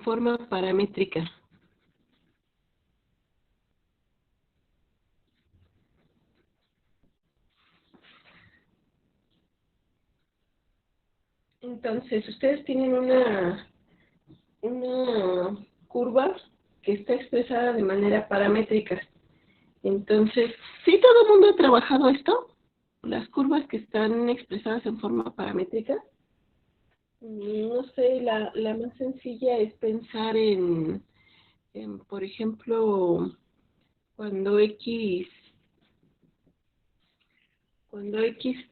forma paramétrica. Entonces, ustedes tienen una curva que está expresada de manera paramétrica. Entonces, ¿sí todo el mundo ha trabajado esto? Las curvas que están expresadas en forma paramétrica. No sé, la más sencilla es pensar por ejemplo, cuando X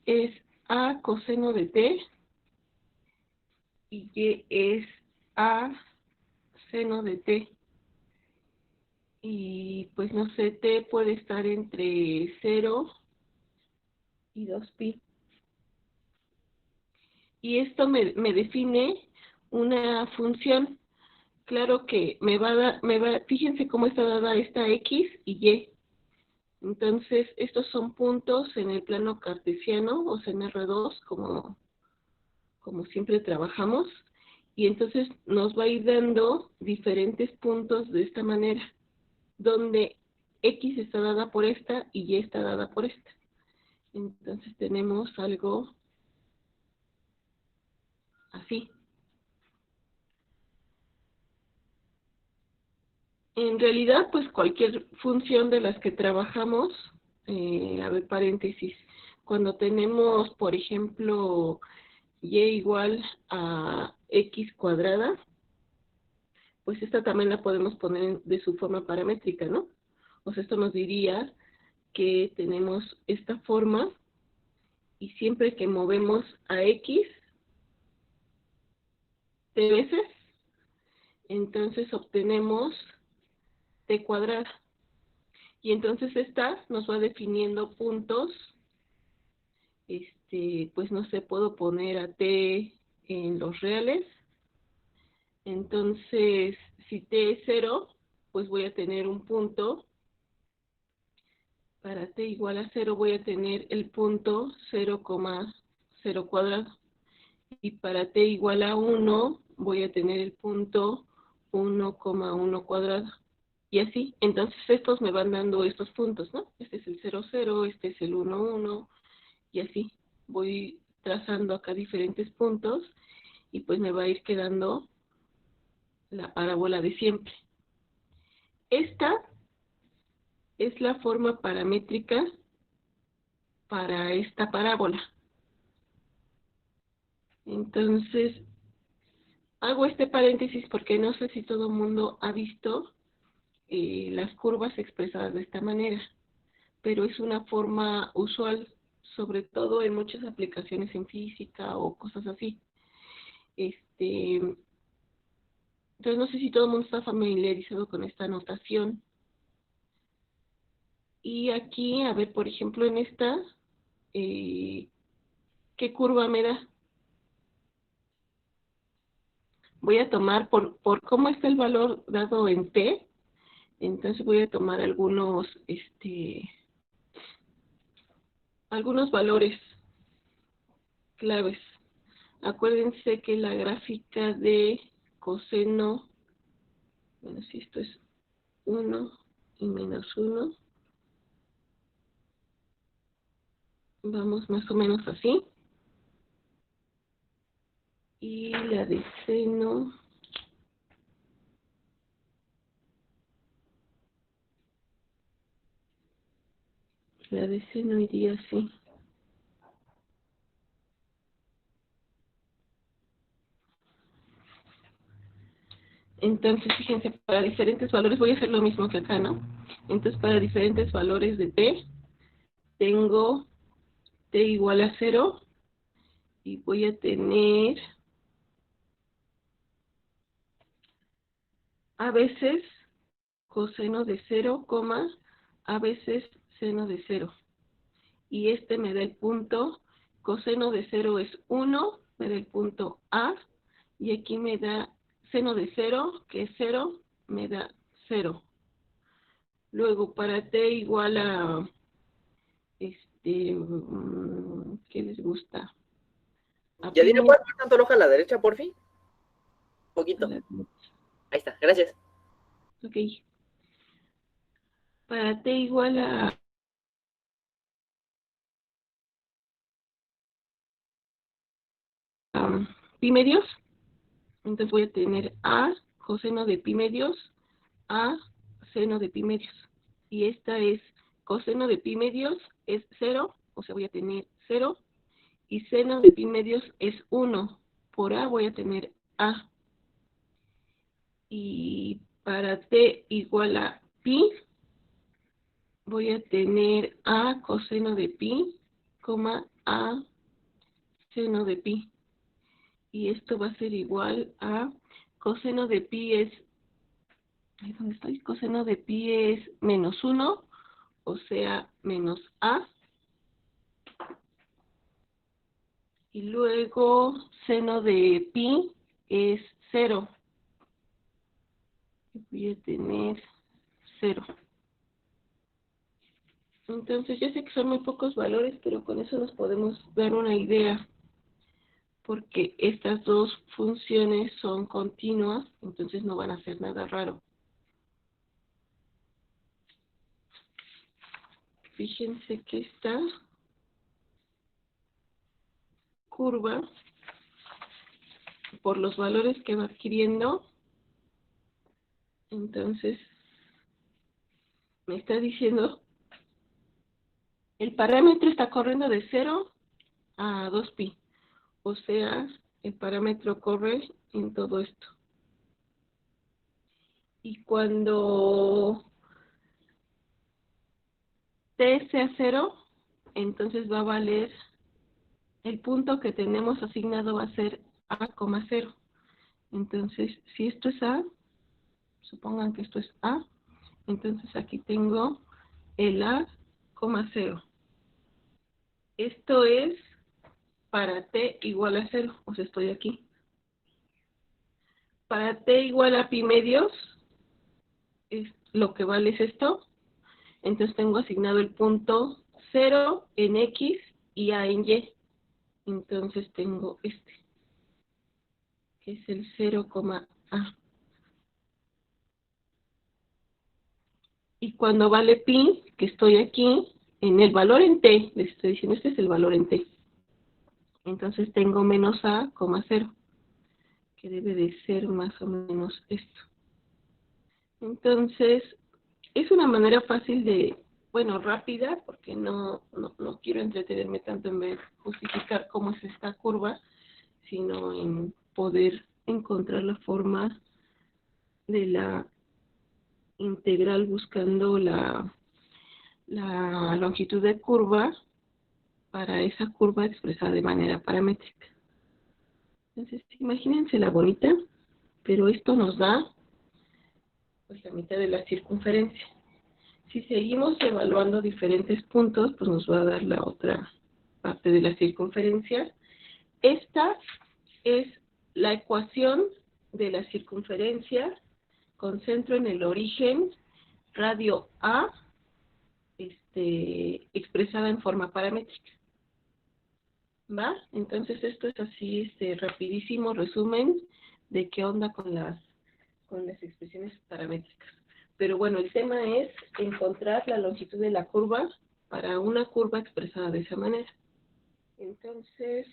es A coseno de T y Y es A seno de T. Y pues no sé, T puede estar entre 0 y 2pi. Y esto me define una función. Claro que fíjense cómo está dada esta X y Y. Entonces, estos son puntos en el plano cartesiano, o sea, en R2, como siempre trabajamos. Y entonces nos va a ir dando diferentes puntos de esta manera, donde X está dada por esta y Y está dada por esta. Entonces tenemos algo así. En realidad, pues cualquier función de las que trabajamos, a ver, paréntesis, cuando tenemos, por ejemplo, y igual a x cuadrada, pues esta también la podemos poner de su forma paramétrica, ¿no? O sea, esto nos diría que tenemos esta forma y siempre que movemos a x t veces, entonces obtenemos t cuadrada. Y entonces esta nos va definiendo puntos, pues no sé, puedo poner a t en los reales. Entonces, si t es 0, pues voy a tener un punto. Para t igual a 0 voy a tener el punto 0,0 cuadrado. Y para t igual a 1 voy a tener el punto 1,1 cuadrado. Y así, entonces estos me van dando estos puntos, ¿no? Este es el 0, 0, este es el 1, 1, y así. Voy trazando acá diferentes puntos y pues me va a ir quedando la parábola de siempre. Esta es la forma paramétrica para esta parábola. Entonces, hago este paréntesis porque no sé si todo el mundo ha visto las curvas expresadas de esta manera, pero es una forma usual, sobre todo en muchas aplicaciones en física o cosas así. Entonces, no sé si todo el mundo está familiarizado con esta notación. Y aquí, a ver, por ejemplo, en esta, ¿qué curva me da? Voy a tomar, por cómo está el valor dado en t, entonces voy a tomar algunos valores claves. Acuérdense que la gráfica de coseno, bueno, si esto es 1 y menos 1, vamos más o menos así. Y la de seno, iría así. Entonces, fíjense, para diferentes valores, voy a hacer lo mismo que acá, ¿no? Entonces, para diferentes valores de t, tengo t igual a 0 y voy a tener a veces coseno de 0, a veces seno de 0. Y este me da el punto, coseno de 0 es 1, me da el punto A, y aquí me da seno de 0, que es 0, me da 0. Luego, para t igual a, ¿qué les gusta? A ¿Ya pi tiene menos cuál? ¿Tanto aloja a la derecha, por fin? a Poquito. la derecha. Gracias. Ok. Para t igual a pi medios, entonces voy a tener a coseno de pi medios a seno de pi medios. Y esta es coseno de pi medios es 0, o sea, voy a tener 0. Y seno de pi medios es 1. Por a voy a tener a. Y para t igual a pi, voy a tener a coseno de pi, a seno de pi. Y esto va a ser igual a coseno de pi es, ¿dónde estoy? Coseno de pi es menos 1, o sea, menos a. Y luego seno de pi es 0. Voy a tener 0. Entonces, yo sé que son muy pocos valores, pero con eso nos podemos dar una idea, porque estas dos funciones son continuas, entonces no van a ser nada raro. Fíjense que esta curva, por los valores que va adquiriendo, entonces me está diciendo, el parámetro está corriendo de 0 a 2pi, o sea, el parámetro corre en todo esto. Y cuando t sea 0, entonces va a valer, el punto que tenemos asignado va a ser a, 0. Entonces, si esto es a, supongan que esto es a, entonces aquí tengo el a, 0. Esto es para t igual a 0, o sea, estoy aquí. Para t igual a pi medios, lo que vale es esto. Entonces tengo asignado el punto 0 en x y a en y. Entonces tengo este, que es el 0, a. Y cuando vale pi, que estoy aquí, en el valor en t, les estoy diciendo, este es el valor en t. Entonces tengo menos a, 0, que debe de ser más o menos esto. Entonces, es una manera fácil de, bueno, rápida, porque no quiero entretenerme tanto en ver, justificar cómo es esta curva, sino en poder encontrar la forma de la integral buscando la longitud de curva para esa curva expresada de manera paramétrica. Entonces, imagínense la bonita, pero esto nos da pues la mitad de la circunferencia. Si seguimos evaluando diferentes puntos, pues nos va a dar la otra parte de la circunferencia. Esta es la ecuación de la circunferencia con centro en el origen, radio A, expresada en forma paramétrica. ¿Va? Entonces esto es así, rapidísimo resumen de qué onda con las expresiones paramétricas. Pero bueno, el tema es encontrar la longitud de la curva para una curva expresada de esa manera. Entonces,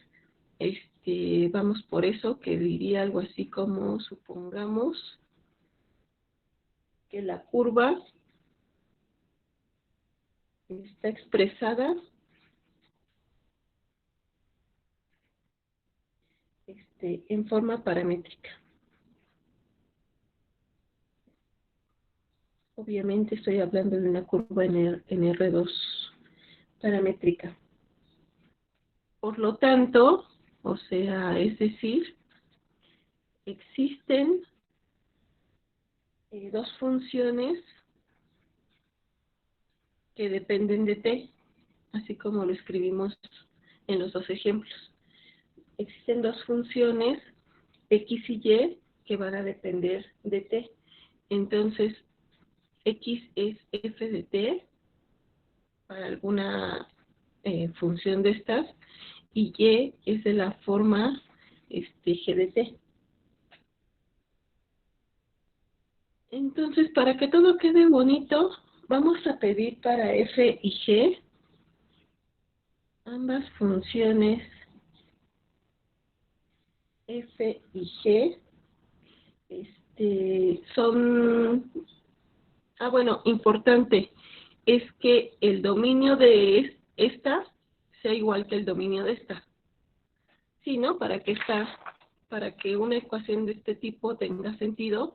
vamos por eso, que diría algo así como, supongamos que la curva está expresada en forma paramétrica. Obviamente estoy hablando de una curva en R2 paramétrica. Por lo tanto, o sea, es decir, existen dos funciones que dependen de t, así como lo escribimos en los dos ejemplos. Existen dos funciones, x y y, que van a depender de t. Entonces, x es f de t para alguna función de estas, y y es de la forma g de t. Entonces, para que todo quede bonito, vamos a pedir para f y g ambas funciones f y g son... Ah, bueno, importante, es que el dominio de esta sea igual que el dominio de esta. Sí, ¿no? Para que una ecuación de este tipo tenga sentido,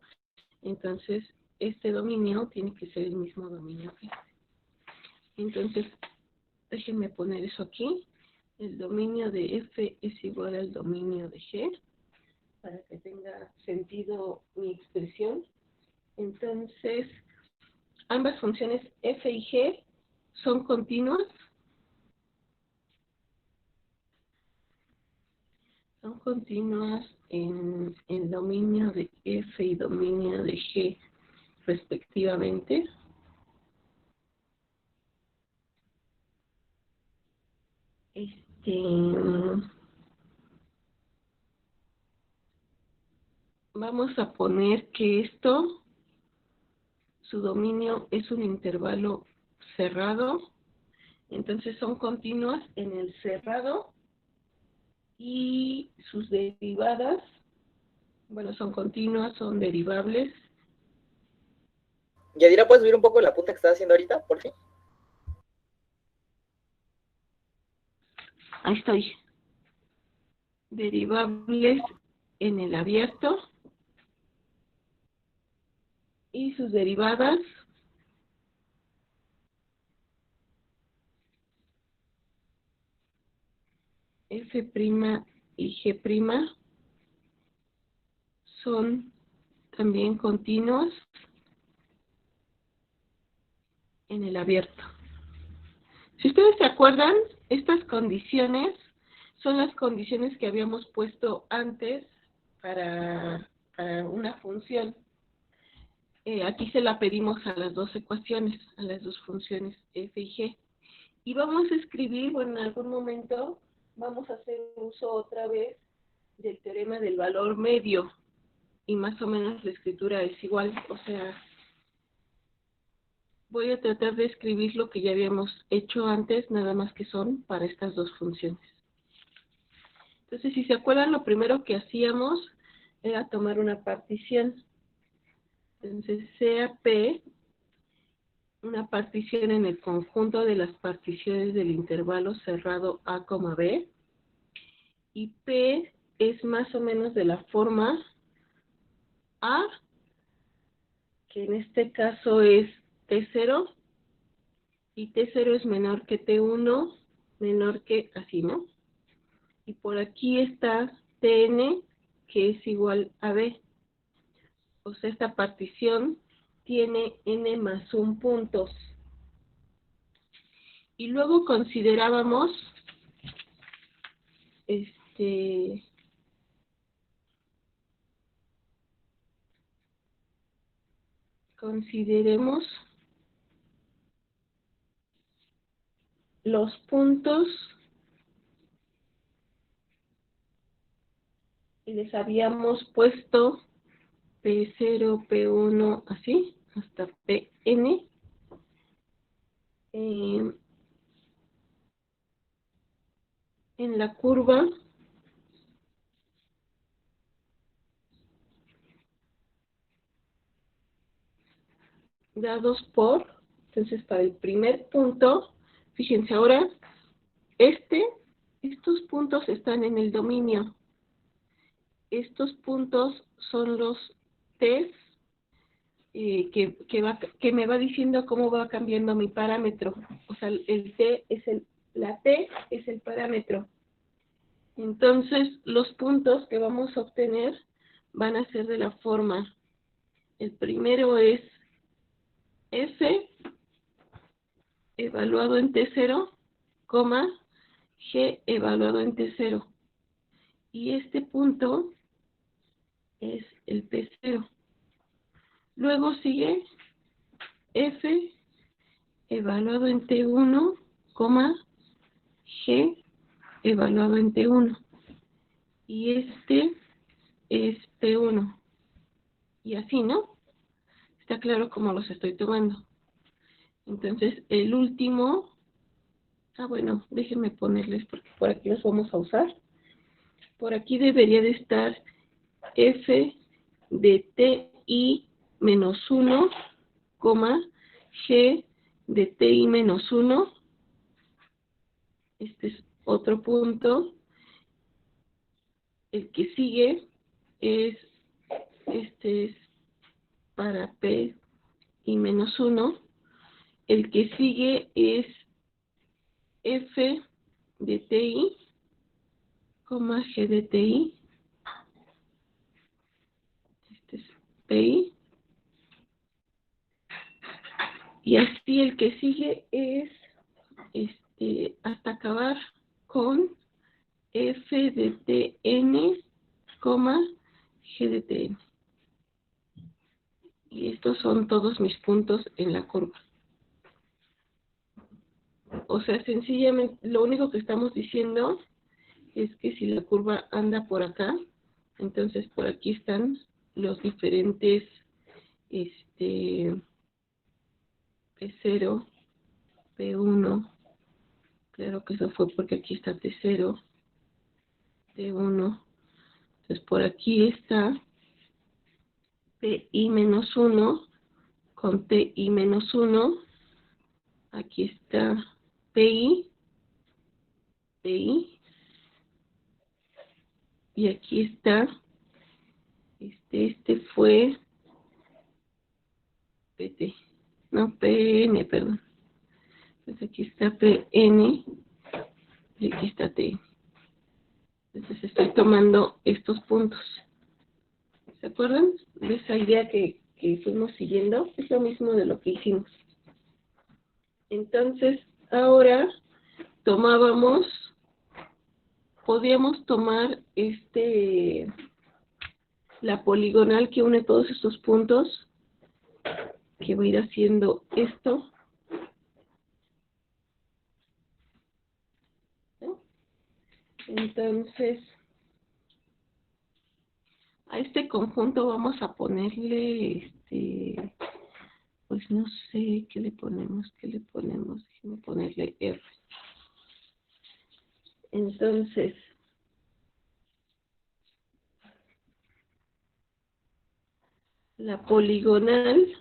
entonces este dominio tiene que ser el mismo dominio que este. Entonces, déjenme poner eso aquí. El dominio de f es igual al dominio de g, para que tenga sentido mi expresión. Entonces, ambas funciones f y g son continuas. Son continuas en el dominio de f y dominio de g respectivamente. Vamos a poner que esto, su dominio es un intervalo cerrado, entonces son continuas en el cerrado y sus derivadas, bueno, son continuas, son derivables. Yadira, ¿puedes subir un poco la punta que estás haciendo ahorita, por fin? Ahí estoy. Derivables en el abierto y sus derivadas f' y g' son también continuas en el abierto. Si ustedes se acuerdan, estas condiciones son las condiciones que habíamos puesto antes para una función. Aquí se la pedimos a las dos ecuaciones, a las dos funciones f y g. Y vamos a escribir, bueno, en algún momento vamos a hacer uso otra vez del teorema del valor medio. Y más o menos la escritura es igual, o sea, voy a tratar de escribir lo que ya habíamos hecho antes, nada más que son para estas dos funciones. Entonces, si se acuerdan, lo primero que hacíamos era tomar una partición. Entonces, sea P una partición en el conjunto de las particiones del intervalo cerrado A, B, y P es más o menos de la forma A, que en este caso es T0, y T0 es menor que T1, menor que así, ¿no? Y por aquí está Tn, que es igual a B. O sea, esta partición tiene n más 1 puntos. Y luego consideremos los puntos y les habíamos puesto P0, P1, así, hasta Pn. En la curva dados por, entonces para el primer punto, fíjense ahora, estos puntos están en el dominio. Estos puntos son los T's que me va diciendo cómo va cambiando mi parámetro. O sea, la T es el parámetro. Entonces, los puntos que vamos a obtener van a ser de la forma. El primero es F evaluado en T0, G evaluado en T0. Y este punto es el P0. Luego sigue F evaluado en T1, G evaluado en T1. Y este es P1. Y así, ¿no? Está claro cómo los estoy tomando. Entonces, el último, bueno, déjenme ponerles porque por aquí los vamos a usar. Por aquí debería de estar f de ti menos 1, g de ti menos 1. Este es otro punto. El que sigue es, este es para p y menos 1. El que sigue es f de ti, g de ti. Este es pi. Y así el que sigue es hasta acabar con f de tn, g de tn. Y estos son todos mis puntos en la curva. O sea, sencillamente, lo único que estamos diciendo es que si la curva anda por acá, entonces por aquí están los diferentes P0, P1, claro que eso fue porque aquí está T0, T1, entonces por aquí está PI menos 1 con TI menos 1, aquí está PI, PI, y aquí está, este fue PT, no, PN, perdón. Entonces aquí está PN y aquí está T. Entonces estoy tomando estos puntos. ¿Se acuerdan de esa idea que fuimos siguiendo? Es lo mismo de lo que hicimos. Entonces, ahora podíamos tomar la poligonal que une todos estos puntos, que va a ir haciendo esto. ¿No? Entonces, a este conjunto vamos a ponerle, pues no sé, ¿qué le ponemos? Déjenme ponerle R. Entonces, la poligonal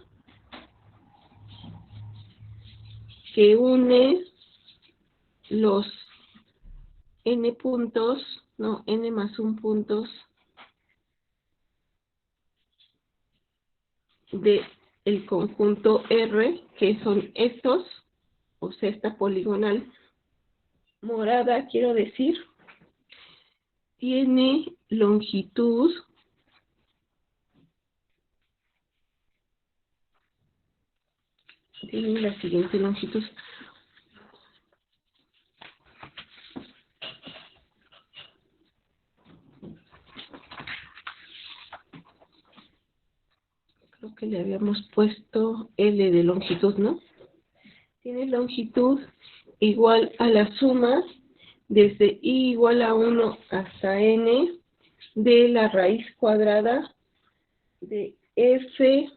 que une los n puntos, no, n más 1 puntos de el conjunto R, que son estos, o sea, esta poligonal morada, quiero decir, tiene longitud tiene la siguiente longitud. Creo que le habíamos puesto L de longitud, ¿no? Tiene longitud igual a la suma desde I igual a 1 hasta N de la raíz cuadrada de F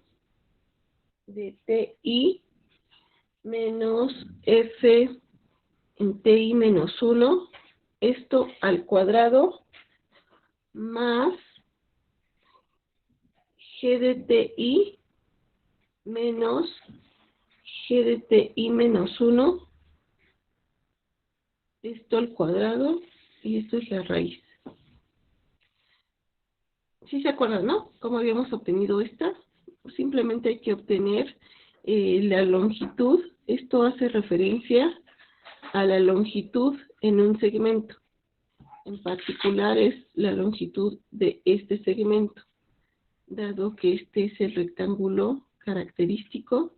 de TI menos F en TI menos 1, esto al cuadrado, más G de TI menos G de TI menos 1, esto al cuadrado, y esto es la raíz. ¿Sí se acuerdan, no? ¿Cómo habíamos obtenido esta? Simplemente hay que obtener la longitud. Esto hace referencia a la longitud en un segmento. En particular es la longitud de este segmento, dado que este es el rectángulo característico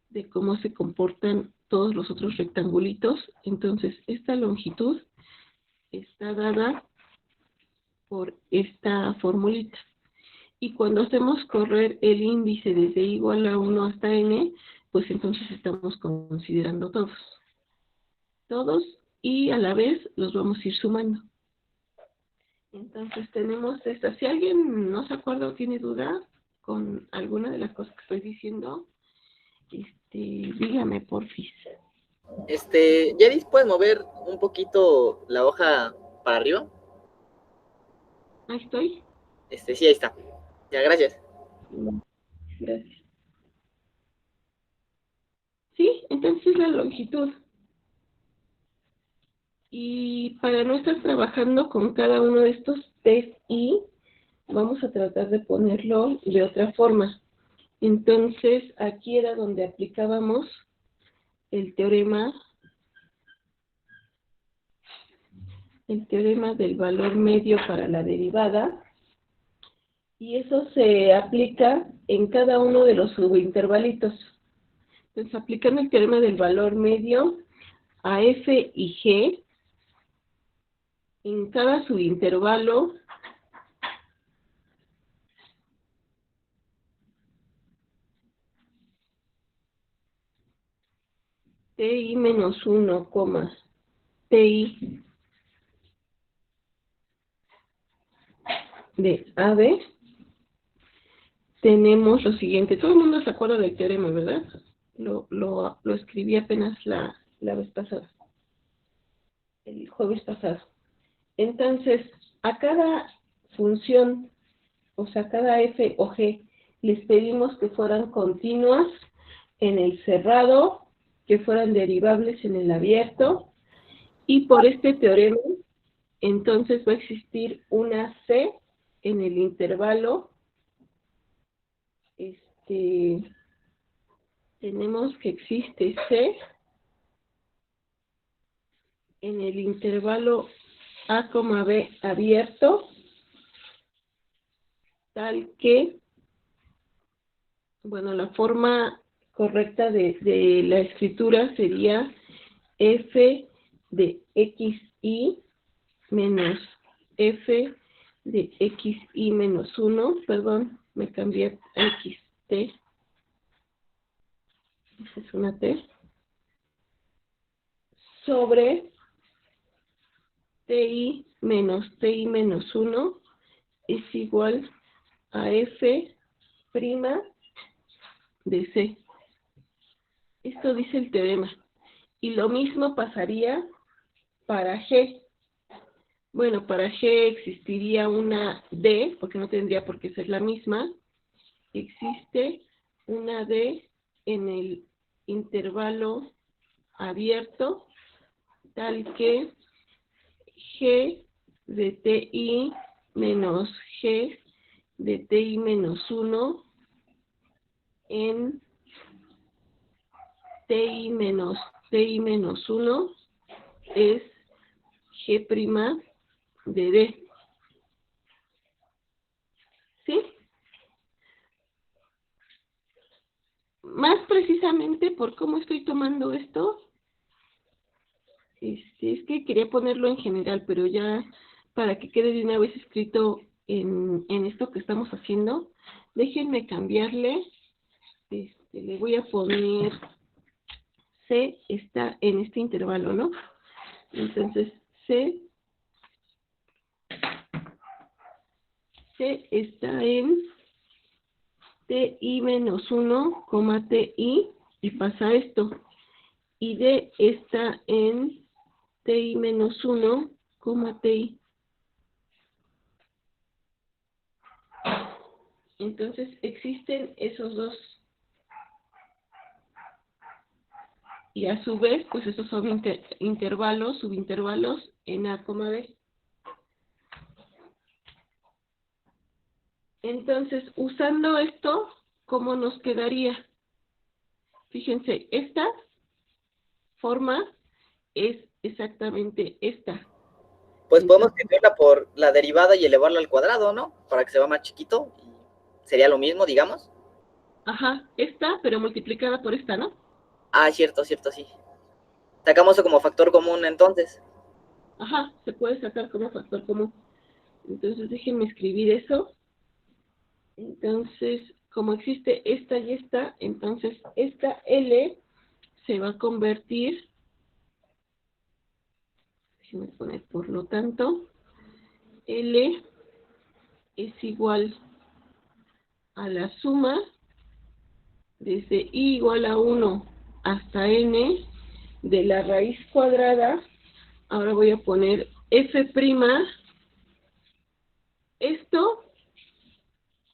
de cómo se comportan todos los otros rectangulitos. Entonces, esta longitud está dada por esta formulita. Y cuando hacemos correr el índice desde igual a 1 hasta n, pues entonces estamos considerando todos, y a la vez los vamos a ir sumando. Entonces tenemos esta. Si alguien no se acuerda o tiene duda, con alguna de las cosas que estoy diciendo, dígame, porfis. Yaris, ¿puedes mover un poquito la hoja para arriba? Ahí estoy. Sí, ahí está. Ya, gracias. Gracias. Sí, entonces la longitud. Y para no estar trabajando con cada uno de estos test y vamos a tratar de ponerlo de otra forma. Entonces, aquí era donde aplicábamos el teorema del valor medio para la derivada, y eso se aplica en cada uno de los subintervalitos. Entonces, aplicando el teorema del valor medio a f y g, en cada subintervalo ti menos 1, ti de AB, tenemos lo siguiente. Todo el mundo se acuerda del teorema, ¿verdad? Lo escribí apenas la vez pasada, el jueves pasado. Entonces, a cada función, o sea, cada f o g, les pedimos que fueran continuas en el cerrado, que fueran derivables en el abierto, y por este teorema, entonces va a existir una c en el intervalo. Tenemos que existe c en el intervalo a, b abierto, tal que, bueno, la forma correcta de la escritura sería f de xi menos f de xi menos 1, perdón, me cambié a xt, esa es una t, sobre ti menos 1 es igual a f prima de c. Esto dice el teorema. Y lo mismo pasaría para g. Bueno, para g existiría una d, porque no tendría por qué ser la misma. Existe una d en el intervalo abierto, tal que g de ti menos g de ti menos 1 en ti menos 1 es g' de d. ¿Sí? Más precisamente por cómo estoy tomando esto, es que quería ponerlo en general, pero ya para que quede de una vez escrito en esto que estamos haciendo, déjenme cambiarle, le voy a poner C está en este intervalo, ¿no? Entonces, C está en ti menos 1, ti, y pasa esto. Y D está en ti menos 1, ti. Entonces, existen esos dos. Y a su vez, pues esos son intervalos, subintervalos en A, B. Entonces, usando esto, ¿cómo nos quedaría? Fíjense, esta forma es exactamente esta. Pues podemos Entonces, escribirla por la derivada y elevarla al cuadrado, ¿no? Para que se vea más chiquito. Sería lo mismo, digamos. ajá, esta, pero multiplicada por esta, ¿no? Ah, cierto, cierto, sí. Sacamos eso como factor común entonces. Ajá, se puede sacar como factor común. Entonces, déjenme escribir eso. Entonces, como existe esta y esta, entonces esta L se va a convertir, déjenme poner por lo tanto, L es igual a la suma desde i igual a 1 hasta n de la raíz cuadrada. Ahora voy a poner f'. Esto,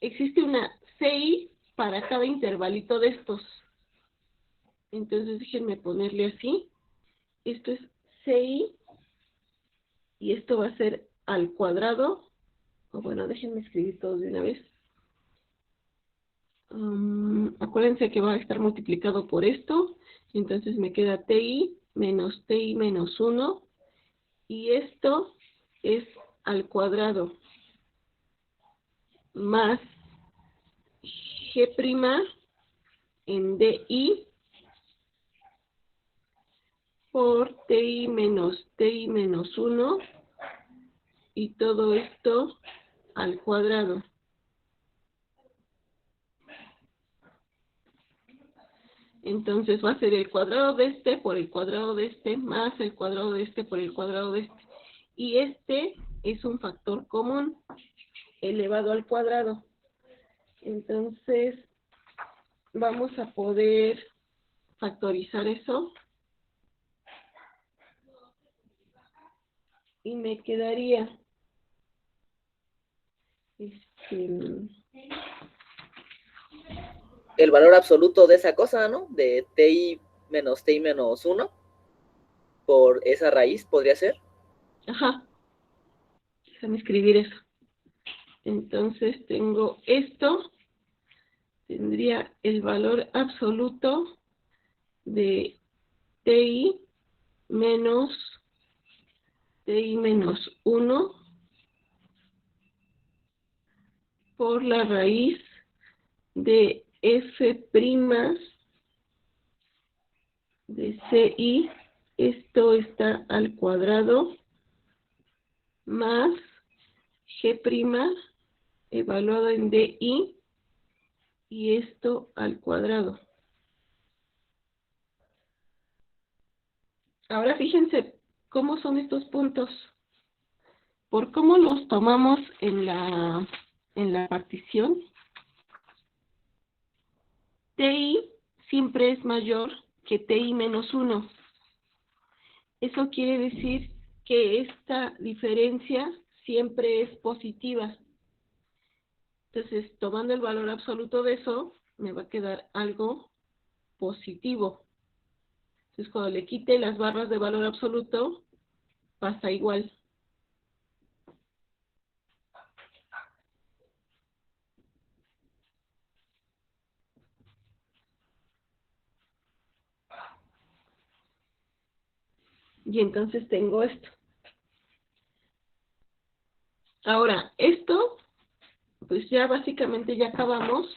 existe una ci para cada intervalito de estos. Entonces déjenme ponerle así. Esto es ci y esto va a ser al cuadrado. O bueno, déjenme escribir todo de una vez. Acuérdense que va a estar multiplicado por esto. Entonces me queda ti menos 1. Y esto es al cuadrado más g' en di por ti menos 1 y todo esto al cuadrado. Entonces va a ser el cuadrado de este por el cuadrado de este más el cuadrado de este por el cuadrado de este. Y este es un factor común elevado al cuadrado. Entonces vamos a poder factorizar eso. Y me quedaría el valor absoluto de esa cosa, ¿no? De ti menos 1 por esa raíz, ¿podría ser? Ajá. Déjame escribir eso. Entonces tengo esto. Tendría el valor absoluto de ti menos 1 por la raíz de f' de ci. Esto está al cuadrado más g' evaluado en di y esto al cuadrado. Ahora fíjense cómo son estos puntos. Por cómo los tomamos en la partición, ti siempre es mayor que ti menos 1. Eso quiere decir que esta diferencia siempre es positiva. Entonces, tomando el valor absoluto de eso, me va a quedar algo positivo. Entonces, cuando le quite las barras de valor absoluto, pasa igual. Y entonces tengo esto. Ahora, esto, pues ya básicamente ya acabamos.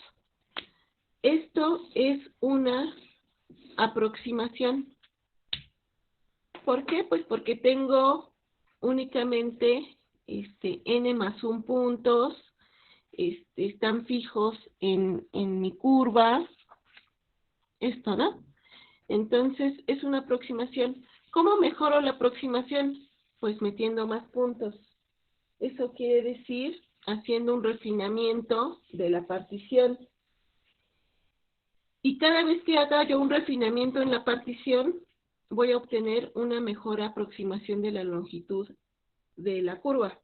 Esto es una aproximación. ¿Por qué? Pues porque tengo únicamente n más 1 puntos, están fijos en mi curva, esto, ¿no? Entonces es una aproximación. ¿Cómo mejoro la aproximación? Pues metiendo más puntos. Eso quiere decir haciendo un refinamiento de la partición. Y cada vez que haga yo un refinamiento en la partición, voy a obtener una mejor aproximación de la longitud de la curva.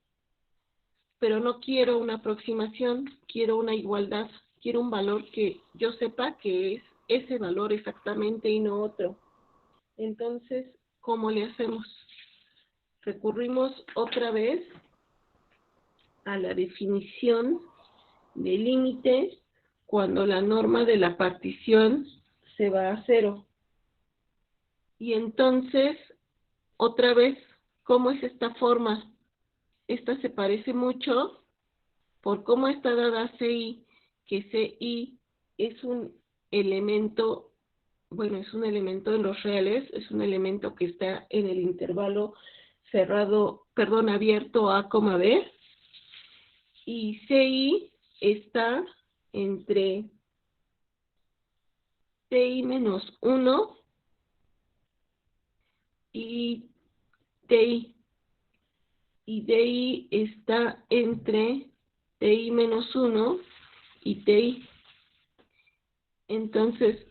Pero no quiero una aproximación, quiero una igualdad, quiero un valor que yo sepa que es ese valor exactamente y no otro. Entonces, ¿cómo le hacemos? Recurrimos otra vez a la definición de límite cuando la norma de la partición se va a 0. Y entonces, otra vez, ¿cómo es esta forma? Esta se parece mucho por cómo está dada CI, que CI es un elemento, bueno, es un elemento de los reales, es un elemento que está en el intervalo abierto A, B, y CI está entre TI menos 1 y TI. Y DI está entre TI menos 1 y TI. Entonces,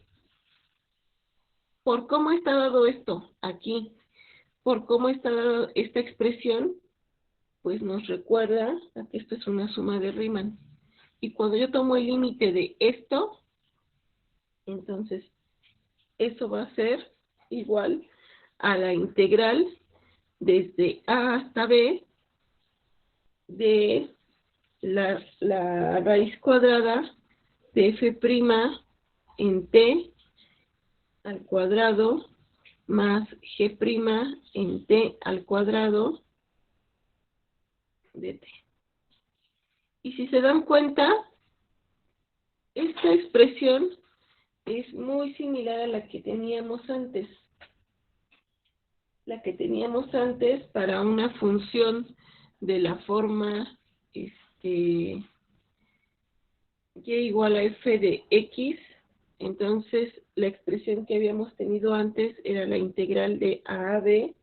¿por cómo está dado esto aquí? Por cómo está dada esta expresión, pues nos recuerda a que esto es una suma de Riemann. Y cuando yo tomo el límite de esto, entonces eso va a ser igual a la integral desde A hasta B de la raíz cuadrada de f' en t al cuadrado más g' en t al cuadrado de t. Y si se dan cuenta, esta expresión es muy similar a la que teníamos antes. La que teníamos antes para una función de la forma y igual a f de x. Entonces, la expresión que habíamos tenido antes era la integral de a b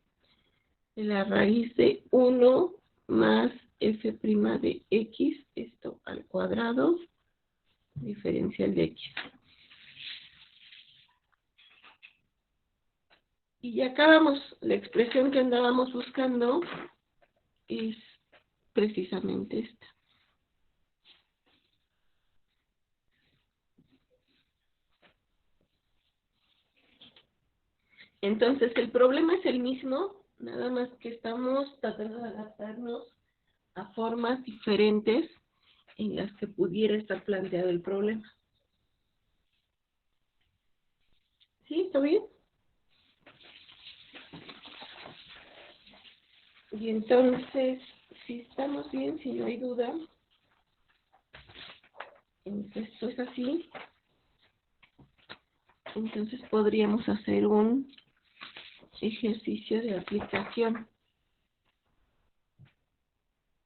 de la raíz de 1 más f' de x, esto al cuadrado, diferencial de x. Y ya acabamos, la expresión que andábamos buscando es precisamente esta. Entonces, el problema es el mismo, nada más que estamos tratando de adaptarnos a formas diferentes en las que pudiera estar planteado el problema. ¿Sí? ¿Está bien? Y entonces, si estamos bien, si no hay duda, esto es así, entonces podríamos hacer un ejercicio de aplicación.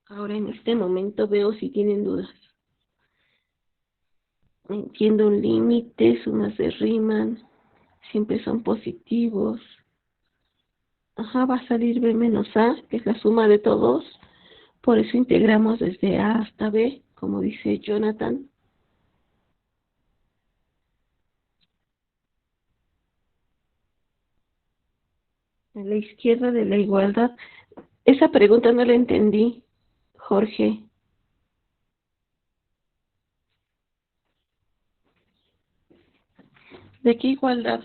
Ahora en este momento veo si tienen dudas. Entiendo un límite, sumas de Riemann, siempre son positivos. Ajá, va a salir B menos A, que es la suma de todos. Por eso integramos desde A hasta B, como dice Jonathan. A la izquierda de la igualdad. Esa pregunta no la entendí, Jorge. ¿De qué igualdad?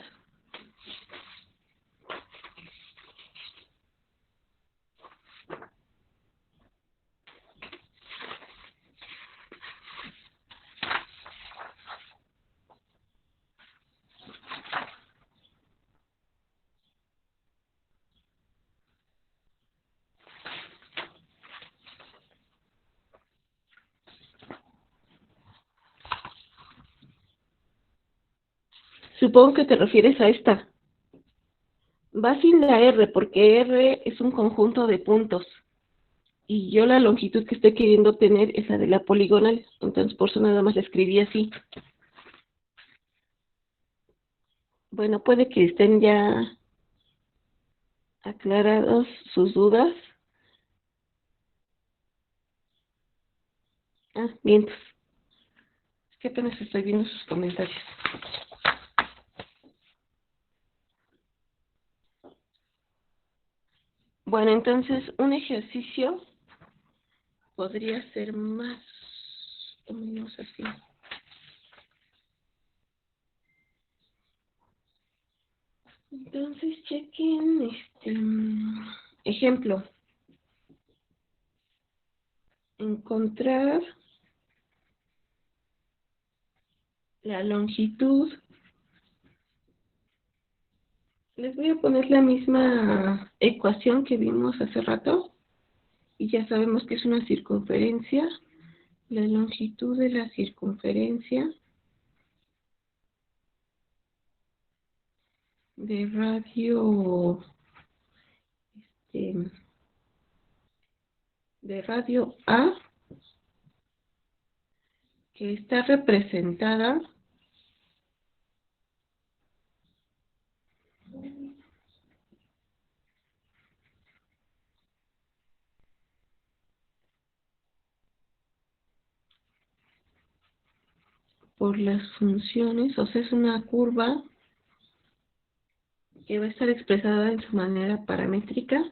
Supongo que te refieres a esta. Va sin la R, porque R es un conjunto de puntos. Y yo la longitud que estoy queriendo obtener es la de la poligonal. Entonces, por eso nada más la escribí así. Bueno, puede que estén ya aclarados sus dudas. Ah, bien. Es que apenas estoy viendo sus comentarios. Bueno, entonces un ejercicio podría ser más o menos así. Entonces chequen ejemplo. Encontrar la longitud. Les voy a poner la misma ecuación que vimos hace rato. Y ya sabemos que es una circunferencia. La longitud de la circunferencia de radio eh, de radio A, que está representada por las funciones, o sea, es una curva que va a estar expresada en su manera paramétrica.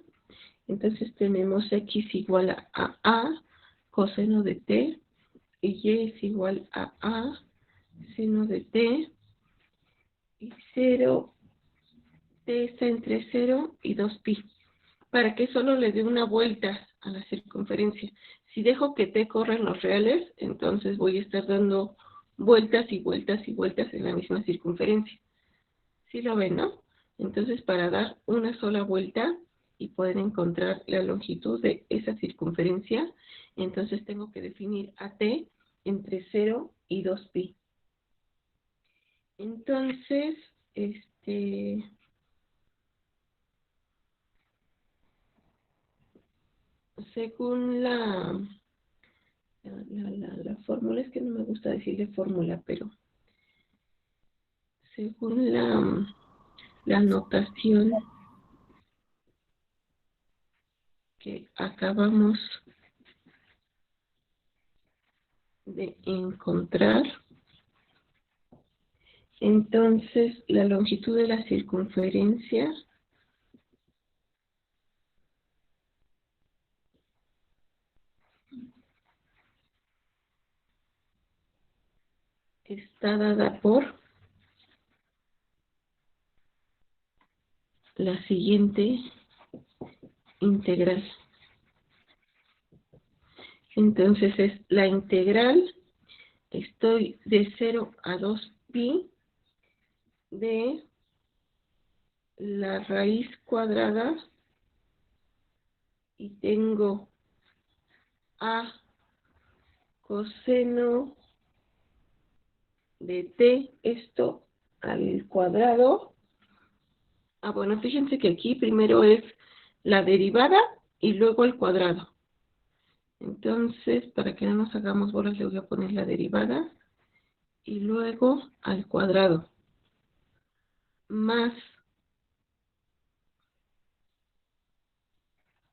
Entonces tenemos x igual a coseno de t, y y es igual a seno de t, y 0, t está entre 0 y 2pi, para que solo le dé una vuelta a la circunferencia. Si dejo que t corra en los reales, entonces voy a estar dando vueltas y vueltas y vueltas en la misma circunferencia. ¿Sí lo ven, no? Entonces, para dar una sola vuelta y poder encontrar la longitud de esa circunferencia, entonces tengo que definir a t entre 0 y 2pi. Entonces, según la fórmula, es que no me gusta decirle fórmula, pero según la notación que acabamos de encontrar, entonces la longitud de la circunferencia está dada por la siguiente integral. Entonces es la integral, estoy de 0 a 2pi de la raíz cuadrada y tengo a coseno de t, esto al cuadrado. Bueno, fíjense que aquí primero es la derivada y luego el cuadrado. Entonces, para que no nos hagamos bolas, le voy a poner la derivada y luego al cuadrado, más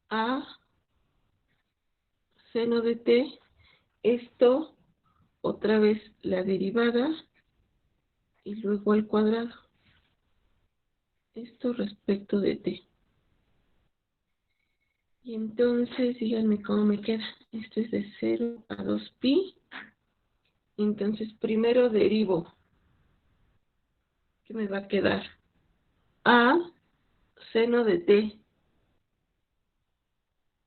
a seno de t, esto otra vez la derivada y luego al cuadrado, esto respecto de t. Y entonces, díganme cómo me queda. Esto es de 0 a 2pi. Entonces, primero derivo. ¿Qué me va a quedar? A seno de t.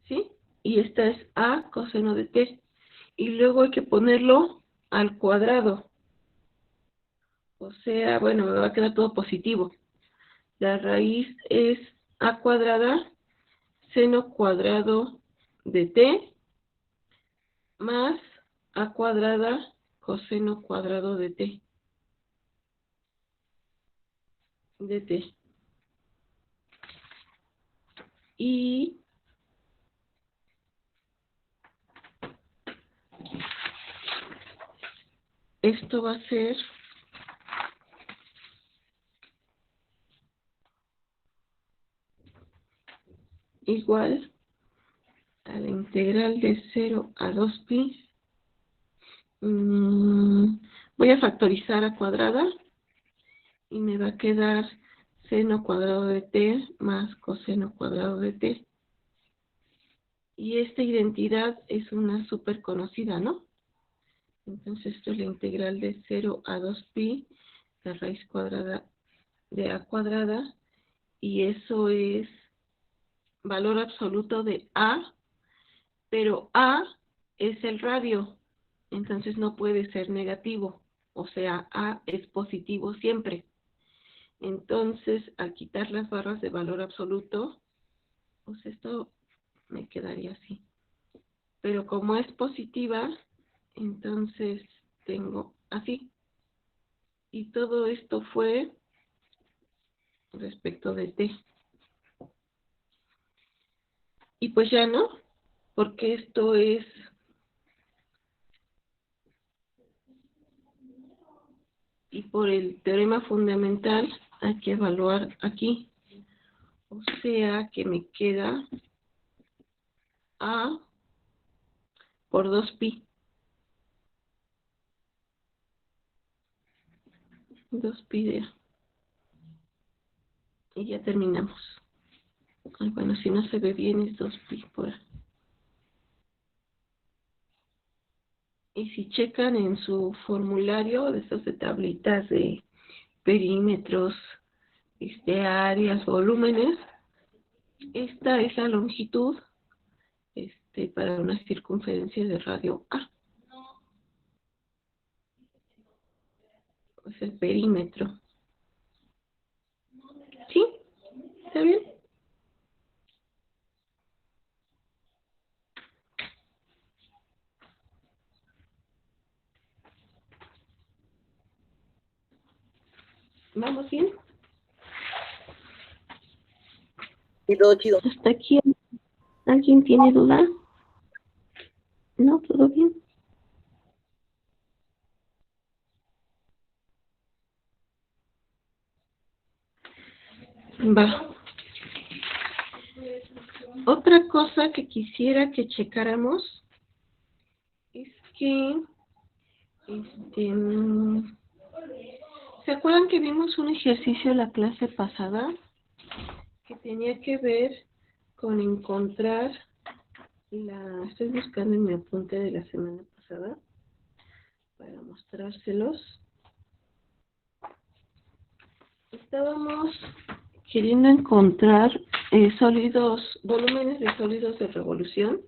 ¿Sí? Y esta es a coseno de t. Y luego hay que ponerlo al cuadrado. O sea, bueno, me va a quedar todo positivo. La raíz es a cuadrada seno cuadrado de t más a cuadrada coseno cuadrado de t. Y esto va a ser igual a la integral de 0 a 2pi. Voy a factorizar a cuadrada y me va a quedar seno cuadrado de t más coseno cuadrado de t. Y esta identidad es una súper conocida, ¿no? Entonces esto es la integral de 0 a 2pi, la raíz cuadrada de a cuadrada, y eso es valor absoluto de a, pero a es el radio, entonces no puede ser negativo, o sea, a es positivo siempre. Entonces, al quitar las barras de valor absoluto, pues esto me quedaría así. Pero como es positiva, entonces tengo así. Y todo esto fue respecto de t. Y pues ya no, porque esto es y por el teorema fundamental hay que evaluar aquí. O sea que me queda a por 2pi. 2pi de A. Y ya terminamos. Ay, bueno, si no se ve bien es 2pi por A. Y si checan en su formulario de estos de tablitas de perímetros, áreas, volúmenes, esta es la longitud para una circunferencia de radio A. Es el perímetro. ¿Sí? ¿Está bien? ¿Vamos bien? Sí, todo chido. ¿Hasta aquí alguien tiene duda? ¿No? ¿Todo bien? Va. Otra cosa que quisiera que checáramos es que, ¿se acuerdan que vimos un ejercicio la clase pasada que tenía que ver con encontrar estoy buscando en mi apunte de la semana pasada para mostrárselos? Estábamos queriendo encontrar volúmenes de sólidos de revolución,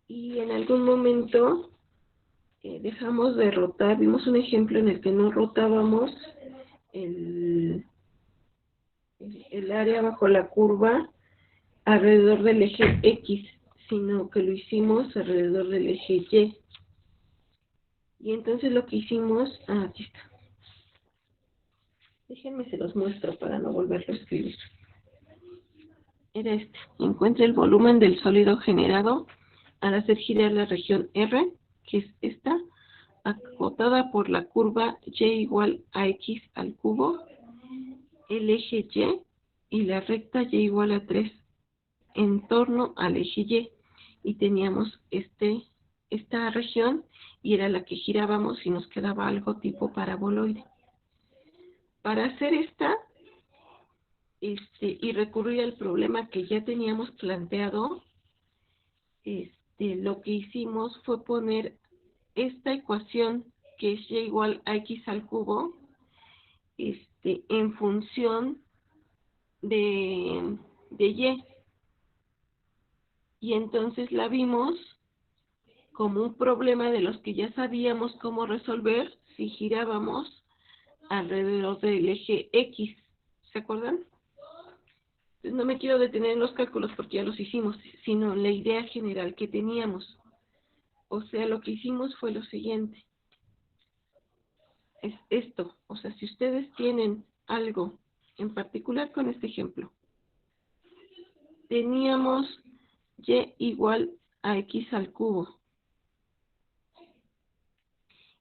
y en algún momento dejamos de rotar. Vimos un ejemplo en el que no rotábamos el área bajo la curva alrededor del eje X, sino que lo hicimos alrededor del eje Y. Y entonces lo que hicimos, aquí está. Déjenme se los muestro para no volverlo a escribir. Era encuentra el volumen del sólido generado al hacer girar la región R, que es esta, acotada por la curva y igual a x al cubo, el eje y la recta y igual a 3 en torno al eje Y. Y teníamos esta región, y era la que girábamos y nos quedaba algo tipo paraboloide. Para hacer y recurrir al problema que ya teníamos planteado, lo que hicimos fue poner esta ecuación, que es y igual a x al cubo, en función de y. Y entonces la vimos como un problema de los que ya sabíamos cómo resolver si girábamos alrededor del eje X. ¿Se acuerdan? No me quiero detener en los cálculos porque ya los hicimos, sino la idea general que teníamos. O sea, lo que hicimos fue lo siguiente. Es esto. O sea, si ustedes tienen algo, en particular con este ejemplo, teníamos y igual a x al cubo.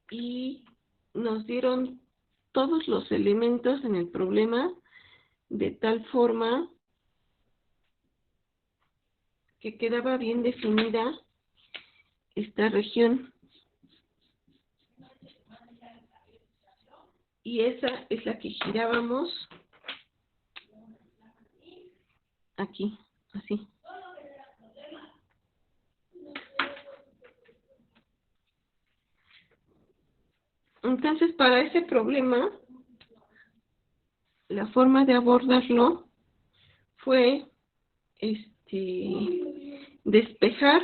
Y nos dieron todos los elementos en el problema de tal forma que quedaba bien definida esta región. Y esa es la que girábamos aquí, así. Entonces, para ese problema, la forma de abordarlo fue despejar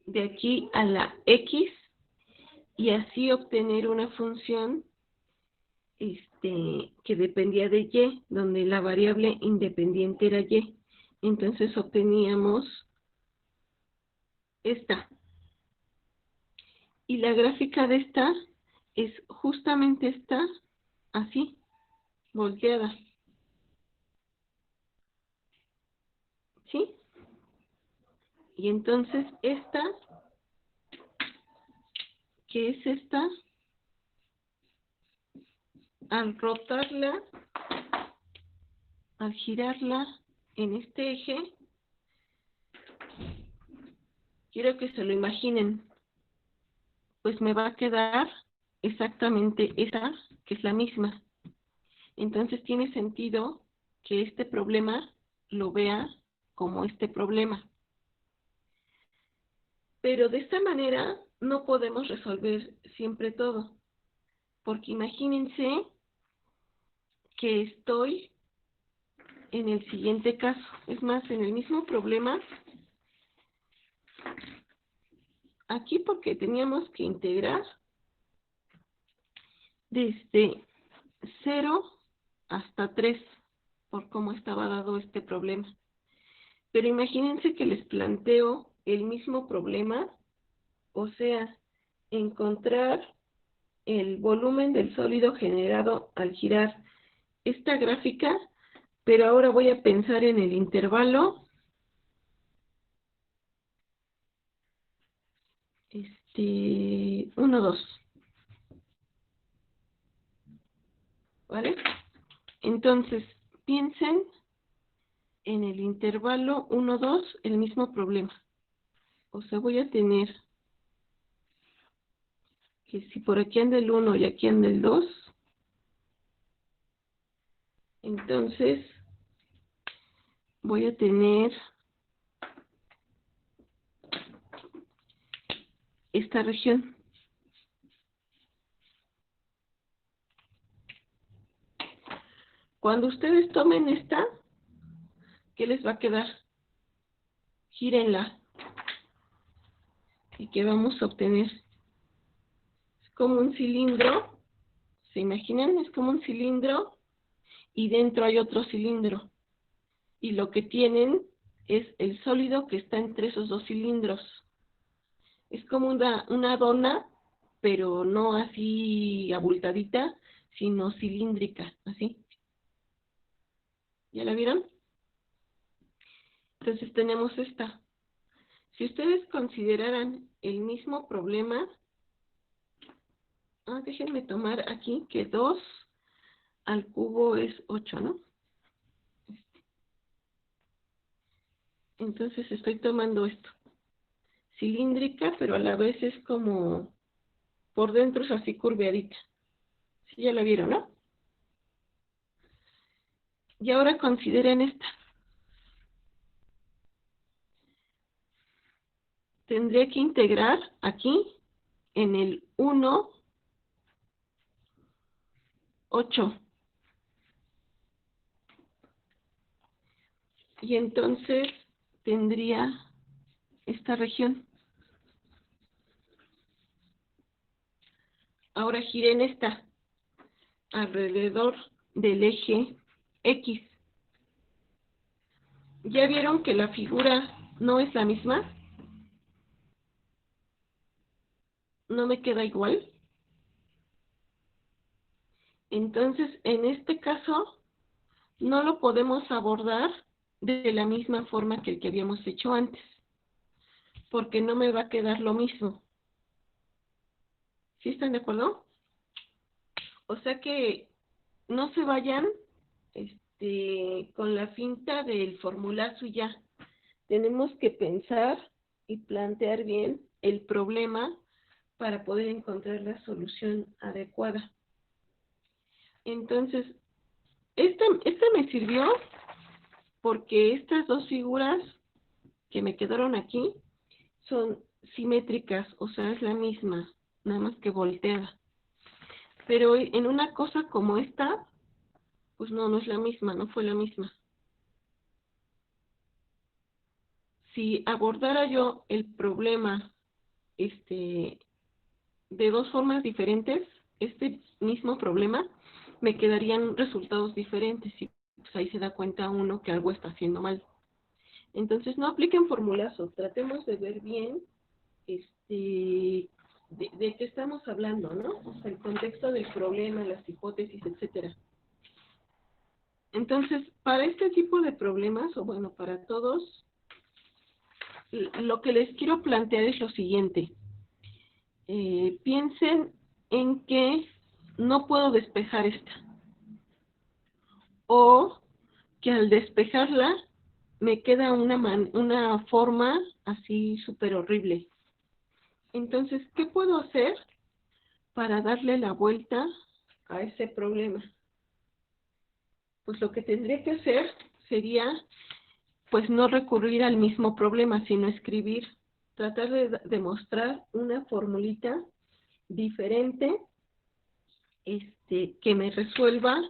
de aquí a la X y así obtener una función que dependía de Y, donde la variable independiente era Y. Entonces obteníamos esta. Y la gráfica de esta es justamente esta, así, volteada. ¿Sí? Y entonces esta, que es esta, al rotarla, al girarla en este eje, quiero que se lo imaginen, pues me va a quedar exactamente esa, que es la misma. Entonces tiene sentido que este problema lo vea como este problema. Pero de esta manera no podemos resolver siempre todo, porque imagínense que estoy en el siguiente caso. Es más, en el mismo problema, aquí porque teníamos que integrar desde 0 hasta 3, por cómo estaba dado este problema. Pero imagínense que les planteo el mismo problema, o sea, encontrar el volumen del sólido generado al girar esta gráfica, pero ahora voy a pensar en el intervalo 1, 2. ¿Vale? Entonces, piensen en el intervalo 1, 2, el mismo problema. O sea, voy a tener que si por aquí anda el 1 y aquí anda el 2, entonces voy a tener esta región. Cuando ustedes tomen esta, ¿qué les va a quedar? Gírenla. ¿Y qué vamos a obtener? Es como un cilindro. ¿Se imaginan? Es como un cilindro y dentro hay otro cilindro. Y lo que tienen es el sólido que está entre esos dos cilindros. Es como una dona, pero no así abultadita, sino cilíndrica, así. ¿Ya la vieron? Entonces tenemos esta. Si ustedes consideraran el mismo problema, déjenme tomar aquí que 2 al cubo es 8, ¿no? Entonces estoy tomando esto. Cilíndrica, pero a la vez es como, por dentro es así curveadita. Sí, ya la vieron, ¿no? Y ahora consideren esta. Tendría que integrar aquí en el 1, 8. Y entonces tendría esta región. Ahora giren esta alrededor del eje X. ¿Ya vieron que la figura no es la misma? ¿No me queda igual? Entonces, en este caso, no lo podemos abordar de la misma forma que el que habíamos hecho antes, porque no me va a quedar lo mismo. ¿Sí están de acuerdo? O sea que no se vayan con la finta del formulazo y ya. Tenemos que pensar y plantear bien el problema para poder encontrar la solución adecuada. Entonces, esta me sirvió porque estas dos figuras que me quedaron aquí son simétricas, o sea, es la misma, nada más que volteada. Pero en una cosa como esta, pues no es la misma, no fue la misma. Si abordara yo el problema de dos formas diferentes, este mismo problema, me quedarían resultados diferentes y pues ahí se da cuenta uno que algo está haciendo mal. Entonces no apliquen formulazos, tratemos de ver bien de qué estamos hablando, ¿no? O sea, el contexto del problema, las hipótesis, etcétera. Entonces, para este tipo de problemas, o bueno, para todos, lo que les quiero plantear es lo siguiente. Piensen en que no puedo despejar esta. O que al despejarla me queda una forma así súper horrible. Entonces, ¿qué puedo hacer para darle la vuelta a ese problema? Pues lo que tendría que hacer sería, pues no recurrir al mismo problema, sino escribir, tratar de demostrar una formulita diferente, que me resuelva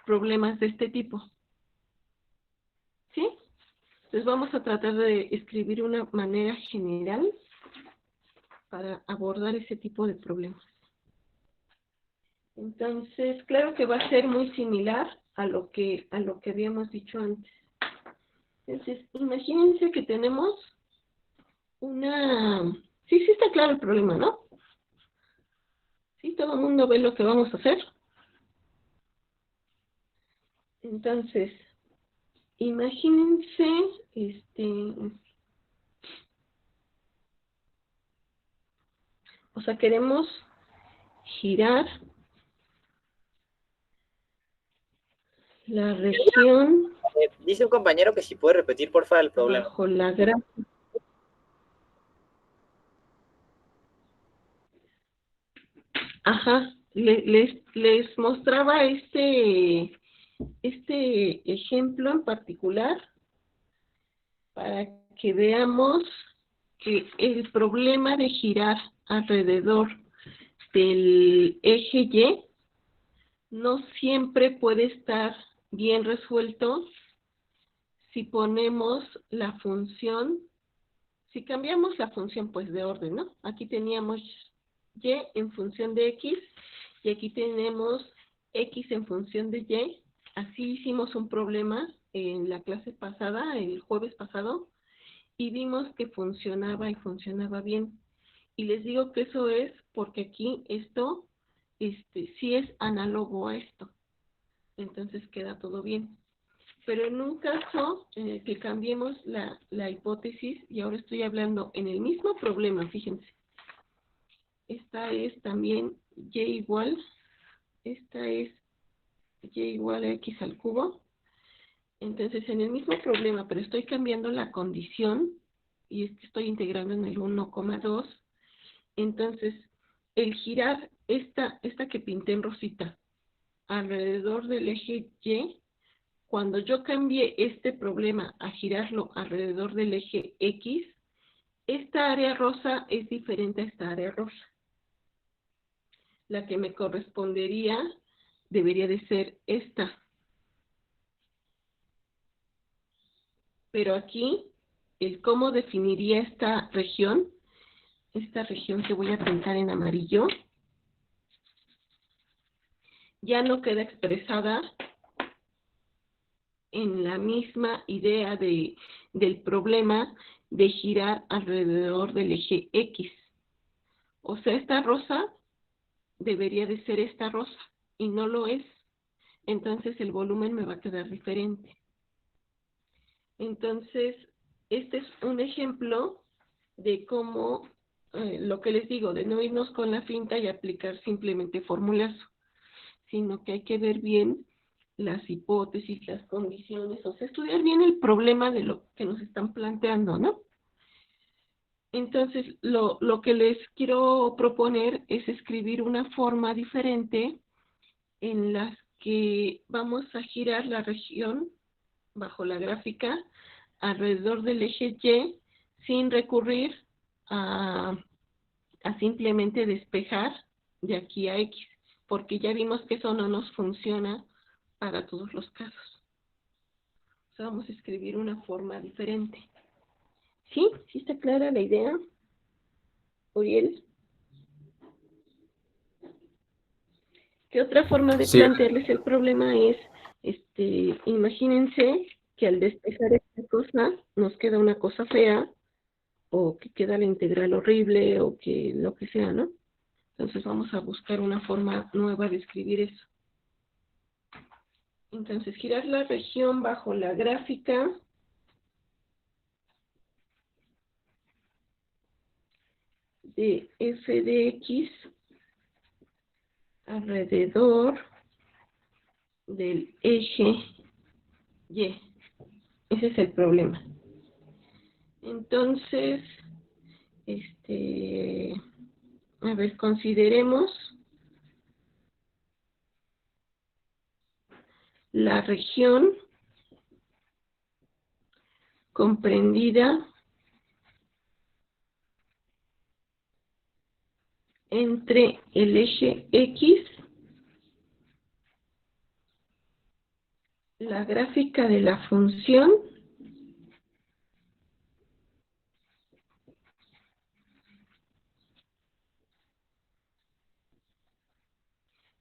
problemas de este tipo. ¿Sí? Entonces vamos a tratar de escribir una manera general para abordar ese tipo de problemas. Entonces, claro que va a ser muy similar a lo que habíamos dicho antes. Entonces, imagínense que tenemos una... Sí está claro el problema, ¿no? Sí, todo el mundo ve lo que vamos a hacer. Entonces, imagínense, o sea, queremos girar la región Dice un compañero que si puede repetir, porfa, el problema. bajo la gráfica. Ajá, les mostraba este ejemplo en particular para que veamos que el problema de girar alrededor del eje Y no siempre puede estar bien resuelto si ponemos la función, si cambiamos la función pues de orden, ¿no? Aquí teníamos Y en función de X y aquí tenemos X en función de Y. Así hicimos un problema en la clase pasada, el jueves pasado, y vimos que funcionaba y funcionaba bien. Y les digo que eso es porque aquí esto sí es análogo a esto. Entonces queda todo bien. Pero en un caso en el que cambiemos la hipótesis, y ahora estoy hablando en el mismo problema, fíjense. Esta es también Y igual, esta es Y igual a X al cubo. Entonces, en el mismo problema, pero estoy cambiando la condición, y es que estoy integrando en el 1,2. Entonces, el girar esta que pinté en rosita alrededor del eje Y, cuando yo cambie este problema a girarlo alrededor del eje X, esta área rosa es diferente a esta área rosa. La que me correspondería debería de ser esta. Pero aquí, el cómo definiría esta región que voy a pintar en amarillo, ya no queda expresada en la misma idea del problema de girar alrededor del eje X. O sea, esta rosa debería de ser esta rosa, y no lo es. Entonces el volumen me va a quedar diferente. Entonces, este es un ejemplo de cómo, lo que les digo, de no irnos con la finta y aplicar simplemente formulazo, sino que hay que ver bien las hipótesis, las condiciones, o sea, estudiar bien el problema de lo que nos están planteando, ¿no? Entonces, lo que les quiero proponer es escribir una forma diferente en la que vamos a girar la región bajo la gráfica alrededor del eje Y sin recurrir a simplemente despejar de aquí a X, porque ya vimos que eso no nos funciona para todos los casos. O sea, vamos a escribir una forma diferente. ¿Sí? ¿Sí está clara la idea, Uriel? ¿Qué otra forma de plantearles el problema es, imagínense que al despejar esta cosa nos queda una cosa fea, o que queda la integral horrible, o que lo que sea, ¿no? Entonces vamos a buscar una forma nueva de escribir eso. Entonces, girar la región bajo la gráfica de f de x alrededor del eje Y. Ese es el problema. Entonces, a ver, consideremos la región comprendida entre el eje X, la gráfica de la función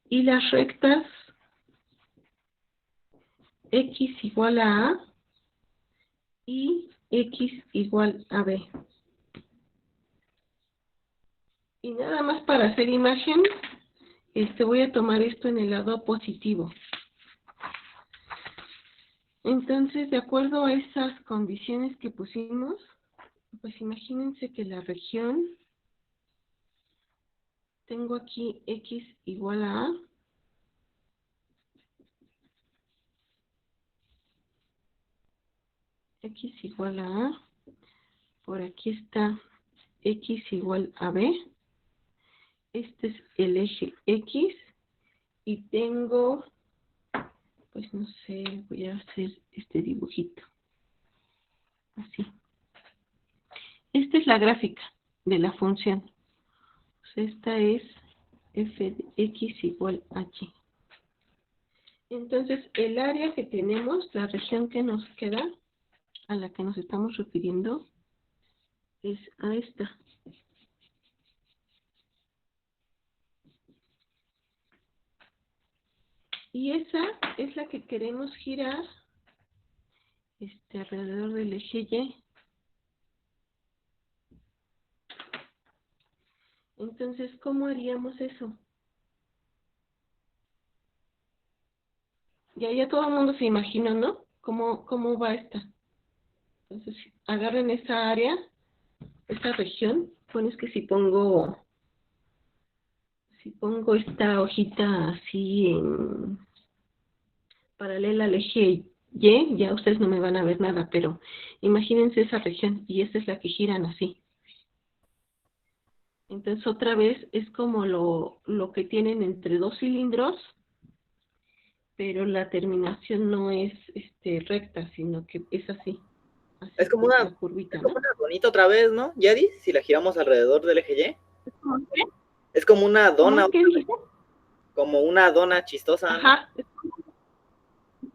y las rectas X igual a A y X igual a B. Y nada más para hacer imagen, voy a tomar esto en el lado positivo. Entonces, de acuerdo a esas condiciones que pusimos, pues imagínense que la región, tengo aquí X igual a A, X igual a A, por aquí está X igual a B, este es el eje X, y tengo, pues no sé, voy a hacer este dibujito, así. Esta es la gráfica de la función. Pues esta es f de x igual a y. Entonces, el área que tenemos, la región que nos queda, a la que nos estamos refiriendo, es a esta. Y esa es la que queremos girar alrededor del eje Y. Entonces, ¿cómo haríamos eso? Ya todo el mundo se imagina, ¿no? ¿Cómo va esta? Entonces, agarren esa área, esta región. Bueno, es que si pongo esta hojita así en paralela al eje Y, ya ustedes no me van a ver nada, pero imagínense esa región, y esta es la que giran así. Entonces otra vez es como lo que tienen entre dos cilindros, pero la terminación no es recta, sino que es así. Así Es como la curvita, ¿no? una donita otra vez, ¿no, Yadi? Si la giramos alrededor del eje Y. ¿Cómo qué? Es como una dona, ¿Cómo? ¿Qué dijiste? como una dona chistosa, ¿no? Ajá, es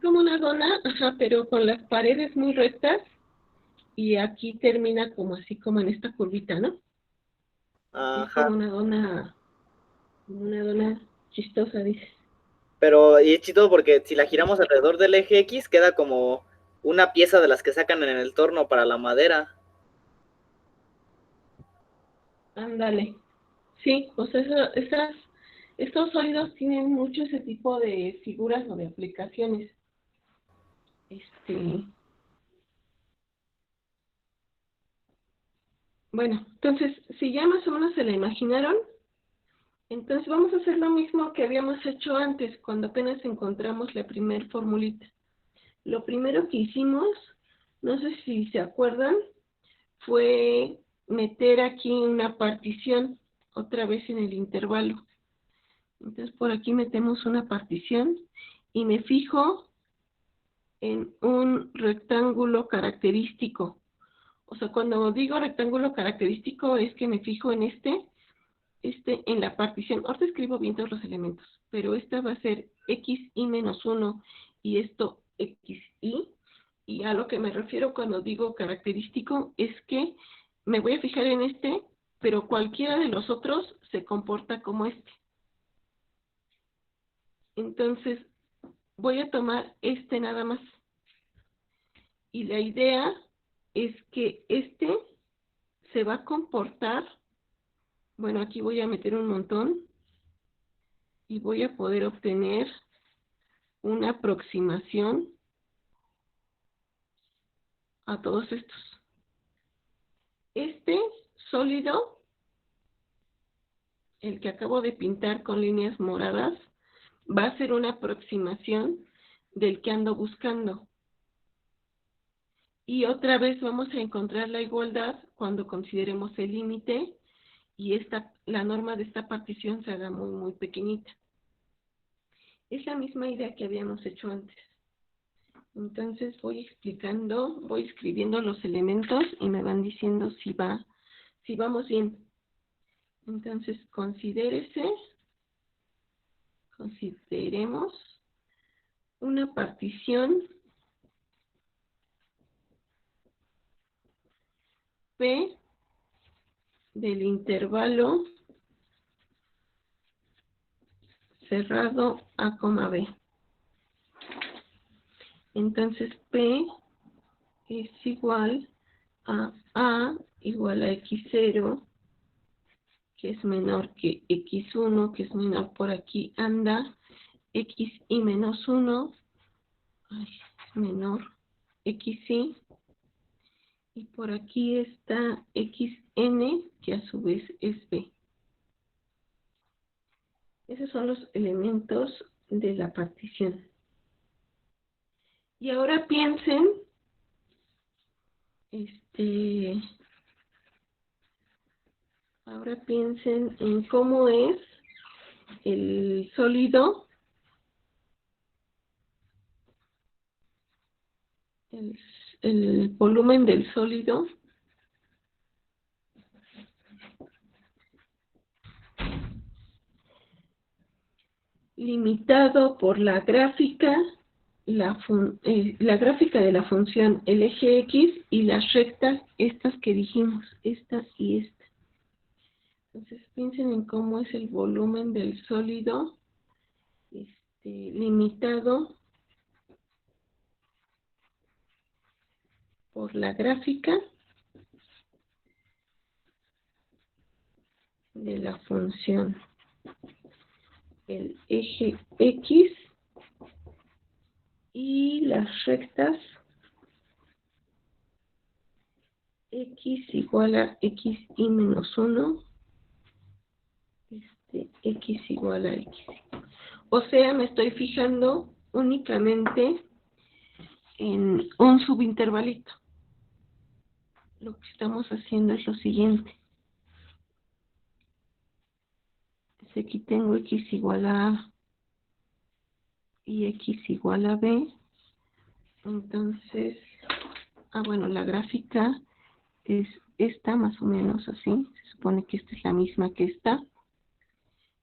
como una dona, ajá, pero con las paredes muy rectas, y aquí termina como así, como en esta curvita, ¿no? Es Ajá. como una dona chistosa, dices. Pero y es chido porque si la giramos alrededor del eje X, queda como una pieza de las que sacan en el torno para la madera. Ándale. Sí, pues estos sólidos tienen mucho ese tipo de figuras o de aplicaciones. Bueno, entonces, si ya más o menos se la imaginaron, entonces vamos a hacer lo mismo que habíamos hecho antes, cuando apenas encontramos la primer formulita. Lo primero que hicimos, no sé si se acuerdan, fue meter aquí una partición, otra vez en el intervalo. Entonces por aquí metemos una partición y me fijo en un rectángulo característico. O sea, cuando digo rectángulo característico es que me fijo en en la partición. Ahorita escribo bien todos los elementos, pero esta va a ser xy menos 1 y esto xy. Y a lo que me refiero cuando digo característico es que me voy a fijar en pero cualquiera de los otros se comporta como este. Entonces, voy a tomar nada más. Y la idea es que se va a comportar, bueno, aquí voy a meter un montón y voy a poder obtener una aproximación a todos estos. Este sólido, el que acabo de pintar con líneas moradas, va a ser una aproximación del que ando buscando. Y otra vez vamos a encontrar la igualdad cuando consideremos el límite y la norma de esta partición se haga muy, muy pequeñita. Es la misma idea que habíamos hecho antes. Entonces voy escribiendo los elementos y me van diciendo si vamos bien. Entonces consideremos una partición P del intervalo cerrado A, B. Entonces P es igual a igual a x0, que es menor que x1, que es menor por aquí, anda, x y menos 1, es menor xy, y por aquí está xn, que a su vez es b. Esos son los elementos de la partición. Y ahora piensen, en cómo es el sólido, el volumen del sólido limitado por la gráfica, la gráfica de la función, el eje X y las rectas, estas que dijimos, esta y esta. Entonces piensen en cómo es el volumen del sólido limitado por la gráfica de la función, el eje X y las rectas X igual a X y menos 1, X igual a X. O sea, me estoy fijando únicamente en un subintervalito. Lo que estamos haciendo es lo siguiente. Si aquí tengo X igual a A y X igual a B, entonces, bueno, la gráfica es esta, más o menos así. Se supone que esta es la misma que esta.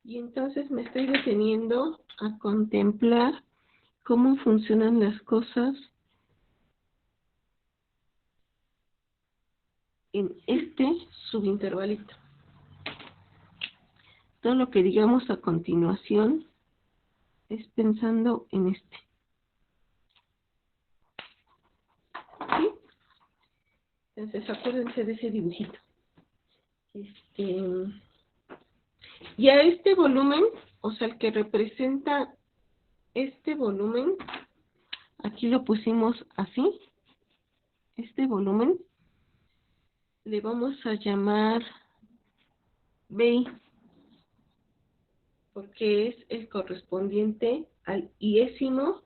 Y entonces me estoy deteniendo a contemplar cómo funcionan las cosas en este subintervalito. Todo lo que digamos a continuación es pensando en este. ¿Sí? Entonces acuérdense de ese dibujito. Y a este volumen, o sea, el que representa este volumen, aquí lo pusimos así, este volumen, le vamos a llamar BI, porque es el correspondiente al iésimo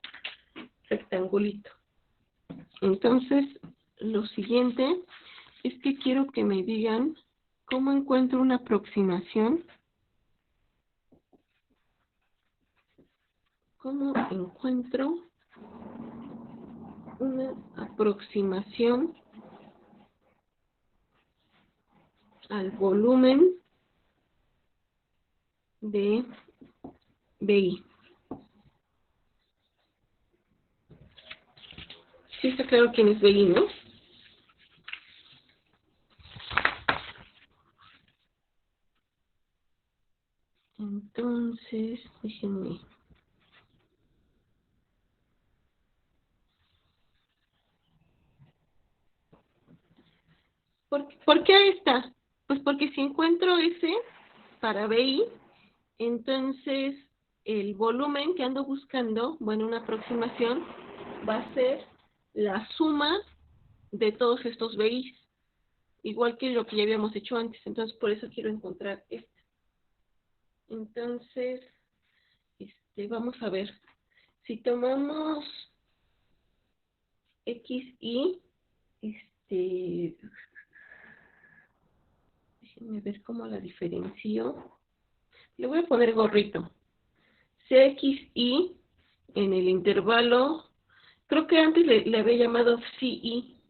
rectangulito. Entonces, lo siguiente es que quiero que me digan cómo encuentro una aproximación. ¿Cómo encuentro una aproximación al volumen de BI? Sí está claro quién es BI, ¿no? Entonces, déjenme. ¿Por qué ahí está? Pues porque si encuentro ese para BI, entonces el volumen que ando buscando, bueno, una aproximación, va a ser la suma de todos estos BIs, igual que lo que ya habíamos hecho antes. Entonces, por eso quiero encontrar este. Entonces, vamos a ver. Si tomamos XY, déjenme ver cómo la diferencio. Le voy a poner gorrito. CXY en el intervalo, creo que antes le había llamado CI,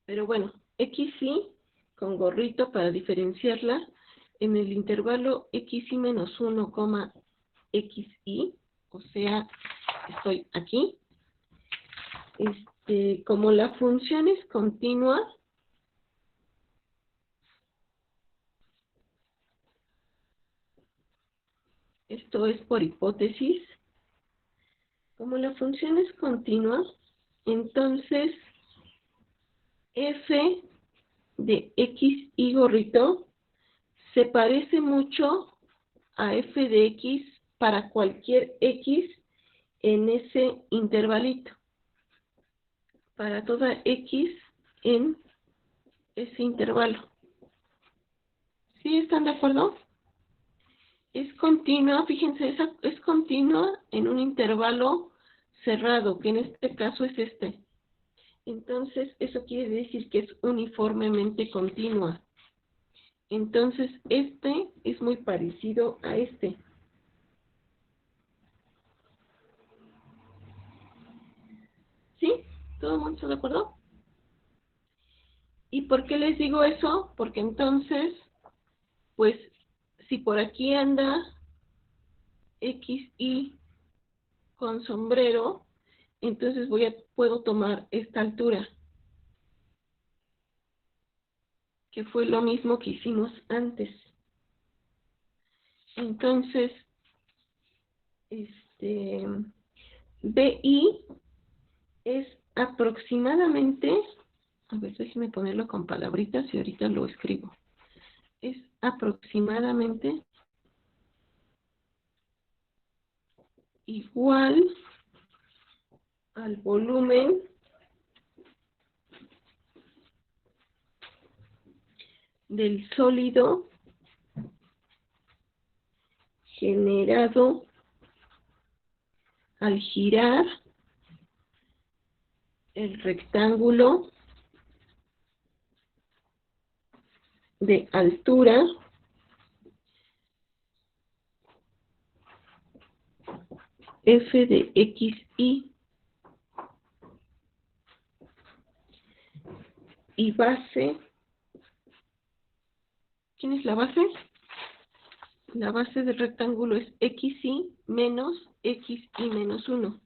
pero bueno, XY con gorrito para diferenciarla, en el intervalo XY menos 1, XY, o sea, estoy aquí. Como la función es continua, esto es por hipótesis, como la función es continua, entonces f de x y gorrito se parece mucho a f de x para cualquier x en ese intervalito, para toda x en ese intervalo. ¿Sí están de acuerdo? Es continua, fíjense, es continua en un intervalo cerrado, que en este caso es este. Entonces, eso quiere decir que es uniformemente continua. Entonces, este es muy parecido a este. ¿Sí? ¿Todo el mundo está de acuerdo? ¿Y por qué les digo eso? Porque entonces, pues, si por aquí anda XY con sombrero, entonces puedo tomar esta altura, que fue lo mismo que hicimos antes. Entonces, BI es aproximadamente, a ver, déjenme ponerlo con palabritas y ahorita lo escribo. Es aproximadamente igual al volumen del sólido generado al girar el rectángulo de altura f de xy y base. ¿Quién es la base? La base del rectángulo es xy menos xy menos 1.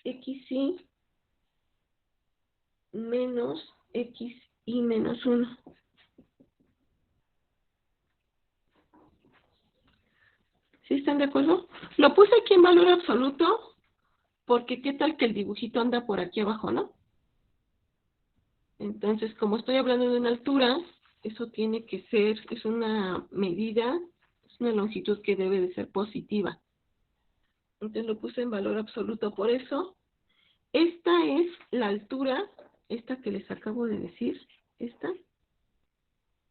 Xy menos xy menos 1. ¿Sí están de acuerdo? Lo puse aquí en valor absoluto porque qué tal que el dibujito anda por aquí abajo, ¿no? Entonces, como estoy hablando de una altura, eso tiene que ser, es una medida, es una longitud que debe de ser positiva. Entonces lo puse en valor absoluto por eso. Esta es la altura, esta que les acabo de decir, esta.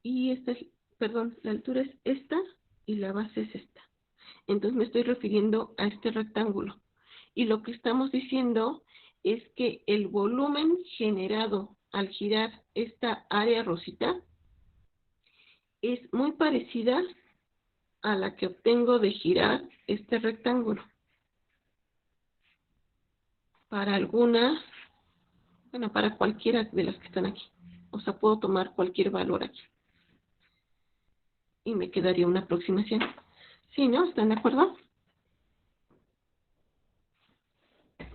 Y esta es, perdón, la altura es esta y la base es esta. Entonces me estoy refiriendo a este rectángulo. Y lo que estamos diciendo es que el volumen generado al girar esta área rosita es muy parecida a la que obtengo de girar este rectángulo. Para algunas, bueno, para cualquiera de las que están aquí. O sea, puedo tomar cualquier valor aquí. Y me quedaría una aproximación. ¿Sí, no? ¿Están de acuerdo?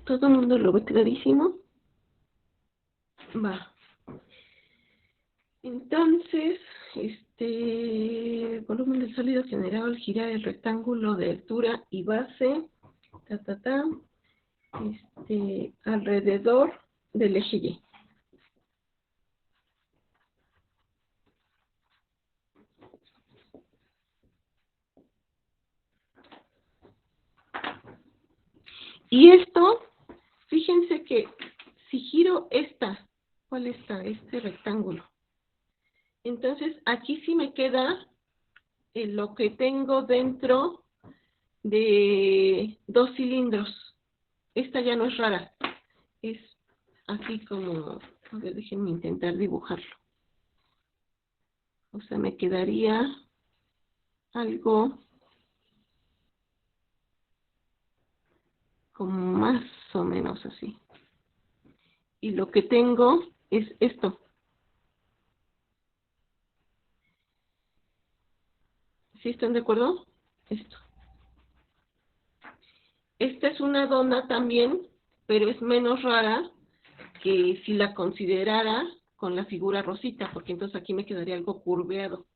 ¿Todo el mundo lo ve clarísimo? Va. Entonces, volumen del sólido generado al girar el rectángulo de altura y base, alrededor del eje Y. Y esto, fíjense que si giro ¿cuál está? Este rectángulo. Entonces, aquí sí me queda lo que tengo dentro de 2 cilindros. Esta ya no es rara. Es así como, a ver, déjenme intentar dibujarlo. O sea, me quedaría algo como más o menos así. Y lo que tengo es esto. ¿Sí están de acuerdo? Esto. Esta es una dona también, pero es menos rara que si la considerara con la figura rosita, porque entonces aquí me quedaría algo curveado.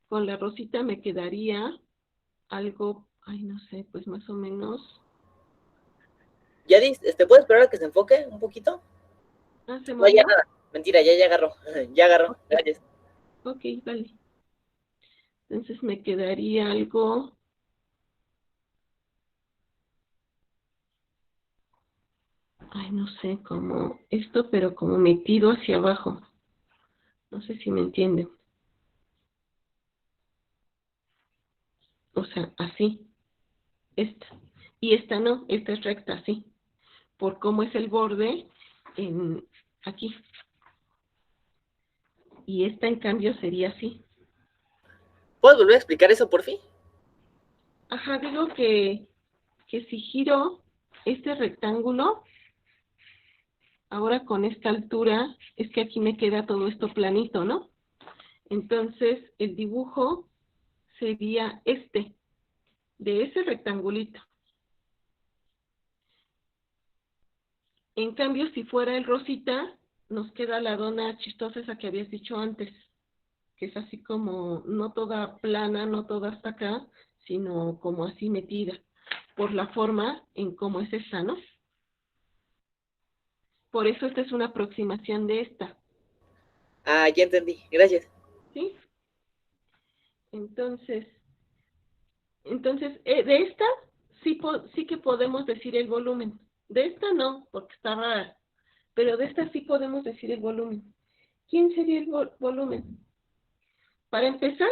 Con la rosita me quedaría algo, ay, no sé, pues más o menos. Yadis, ¿puedes esperar a que se enfoque un poquito? Ah, ¿se No, ya movió? nada. Mentira, ya agarró. Ya agarró. Ok, Gracias. ok, vale. Entonces me quedaría algo, ay, no sé, como esto, pero como metido hacia abajo. No sé si me entienden. O sea, así, esta. Y esta no, esta es recta, así. Por cómo es el borde en aquí. Y esta, en cambio, sería así. ¿Puedes volver a explicar eso por fin? Ajá, digo que si giro este rectángulo, ahora con esta altura, es que aquí me queda todo esto planito, ¿no? Entonces, el dibujo sería este, de ese rectangulito. En cambio, si fuera el rosita, nos queda la dona chistosa esa que habías dicho antes, que es así como, no toda plana, no toda hasta acá, sino como así metida, por la forma en cómo es esta, ¿no? Por eso esta es una aproximación de esta, Ah, ya entendí. Gracias. ¿sí? Entonces, de esta sí que podemos decir el volumen. De esta no, porque está rara. Pero de esta sí podemos decir el volumen. ¿Quién sería el volumen? Para empezar,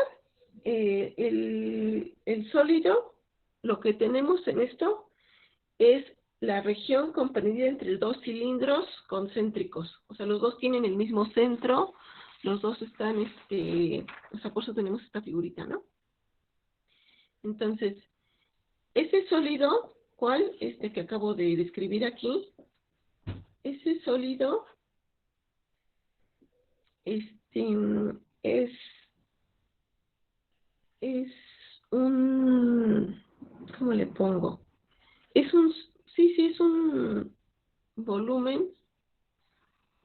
el sólido, lo que tenemos en esto es la región comprendida entre dos cilindros concéntricos. O sea, los dos tienen el mismo centro, los dos están, o sea, por eso tenemos esta figurita, ¿no? Entonces, ese sólido, ¿cuál? Este que acabo de describir aquí, ese sólido, es, es un, ¿cómo le pongo? Es un, sí, es un volumen,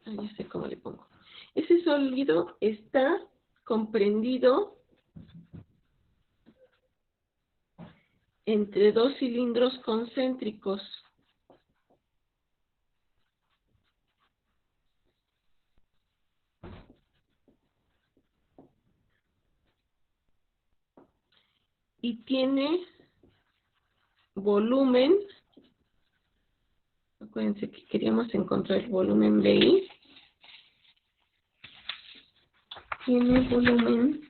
ya sé cómo le pongo. Ese sólido está comprendido entre dos cilindros concéntricos. Y tiene volumen, acuérdense que queríamos encontrar el volumen BI, tiene volumen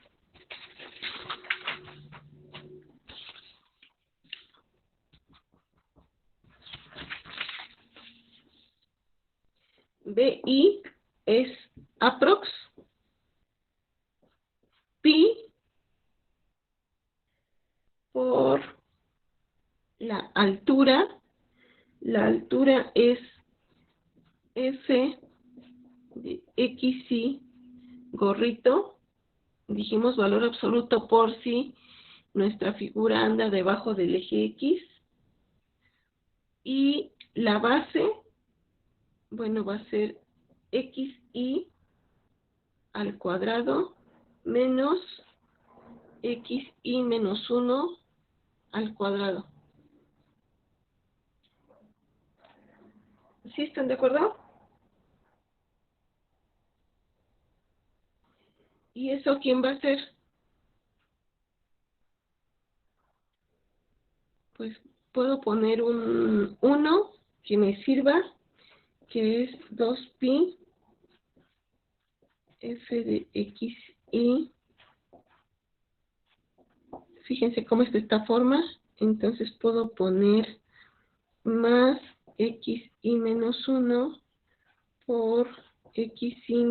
BI es aprox pi por la altura es F de XY gorrito, dijimos valor absoluto por si nuestra figura anda debajo del eje X, y la base, bueno, va a ser XY al cuadrado menos XY menos 1 al cuadrado. ¿Sí están de acuerdo? ¿Y eso quién va a ser? Pues puedo poner un 1 que me sirva, que es 2pi f de x y, fíjense cómo es de esta forma, entonces puedo poner más x y menos 1 por x y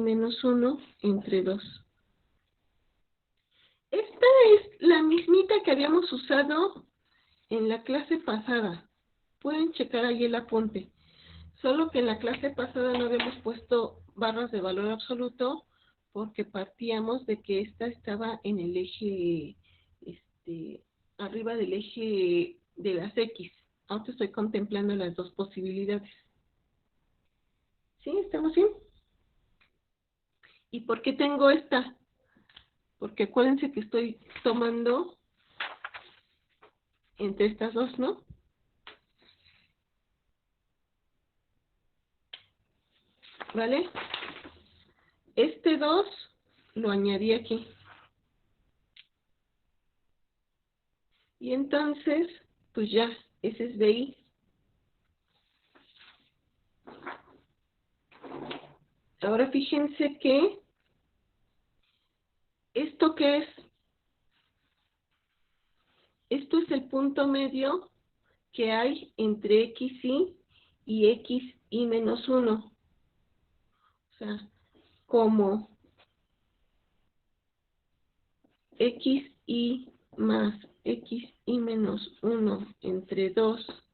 menos 1 entre 2. Esta es la mismita que habíamos usado en la clase pasada. Pueden checar ahí el apunte. Solo que en la clase pasada no habíamos puesto barras de valor absoluto porque partíamos de que esta estaba en el eje, arriba del eje de las X. Ahora estoy contemplando las dos posibilidades. ¿Sí? ¿Estamos bien? ¿Y por qué tengo esta? Porque acuérdense que estoy tomando entre estas dos, ¿no? ¿Vale? Este 2 lo añadí aquí. Y entonces, pues ya, ese es BI. Ahora fíjense que, ¿esto qué es? Esto es el punto medio que hay entre XY y XY menos 1. O sea, como XY más XY menos 1 entre 2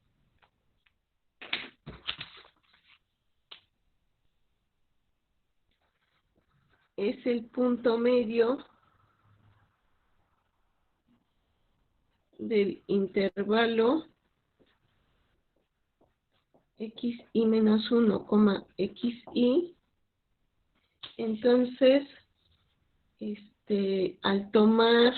es el punto medio del intervalo XY menos 1, XY. Entonces, al tomar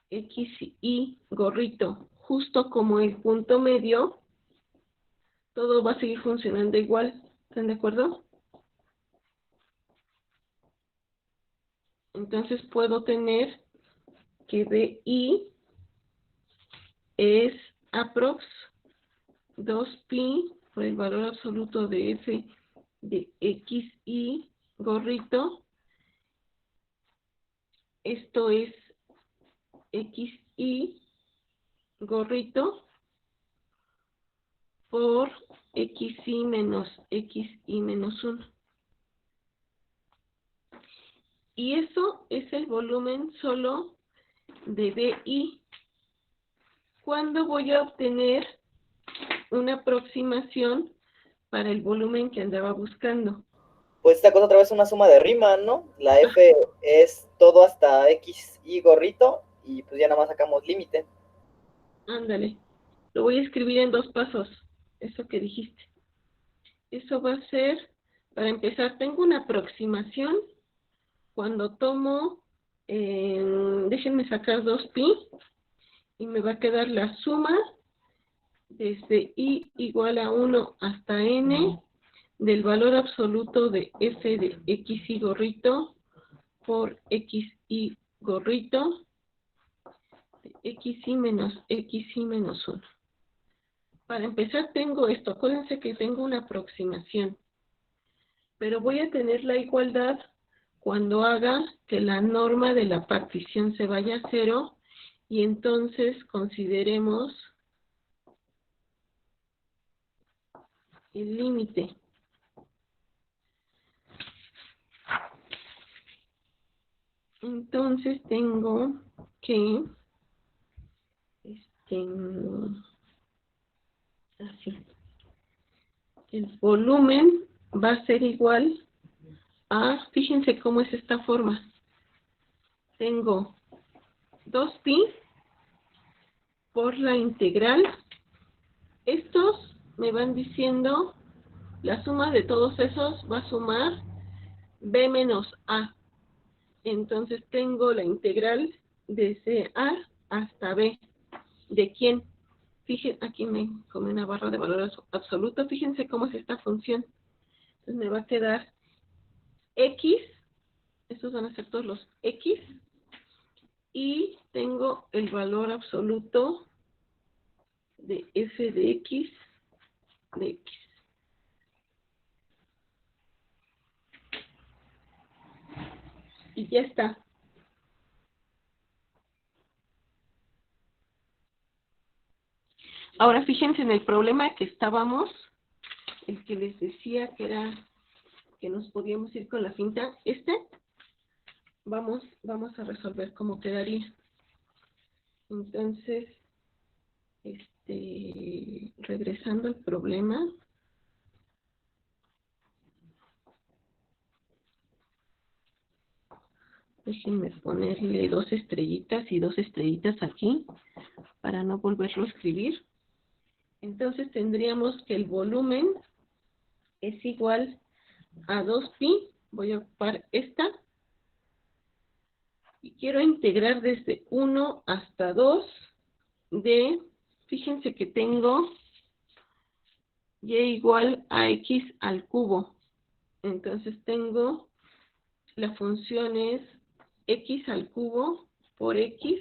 XY gorrito justo como el punto medio, todo va a seguir funcionando igual. ¿Están de acuerdo? Entonces puedo tener que BI es aprox 2pi por el valor absoluto de F de XY gorrito. Esto es XY gorrito por XY menos XY menos 1. Y eso es el volumen solo de BI. ¿Cuándo voy a obtener una aproximación para el volumen que andaba buscando? Pues esta cosa otra vez es una suma de Riemann, ¿no? La F es todo hasta X y gorrito y pues ya nada más sacamos límite. Ándale. Lo voy a escribir en 2 pasos, eso que dijiste. Eso va a ser, para empezar, tengo una aproximación cuando tomo, déjenme sacar 2pi, y me va a quedar la suma desde i igual a 1 hasta n del valor absoluto de f de xy gorrito por xy gorrito de xy menos 1. Para empezar tengo esto, acuérdense que tengo una aproximación, pero voy a tener la igualdad cuando haga que la norma de la partición se vaya a 0 y entonces consideremos el límite. Entonces tengo que, así, el volumen va a ser igual a, fíjense cómo es esta forma. Tengo 2pi por la integral. Estos me van diciendo, la suma de todos esos va a sumar b menos a. Entonces tengo la integral desde a hasta b. ¿De quién? Fíjense, aquí me come una barra de valor absoluto. Fíjense cómo es esta función. Entonces me va a quedar x, estos van a ser todos los x, y tengo el valor absoluto de f de x. Y ya está. Ahora fíjense en el problema que estábamos, el que les decía que era que nos podíamos ir con la finta. Vamos a resolver cómo quedaría. Entonces, regresando al problema. Déjenme ponerle 2 estrellitas y 2 estrellitas aquí para no volverlo a escribir. Entonces tendríamos que el volumen es igual a 2pi. Voy a ocupar esta. Y quiero integrar desde 1 hasta 2 de, fíjense que tengo y igual a x al cubo. Entonces tengo, la función es x al cubo por x.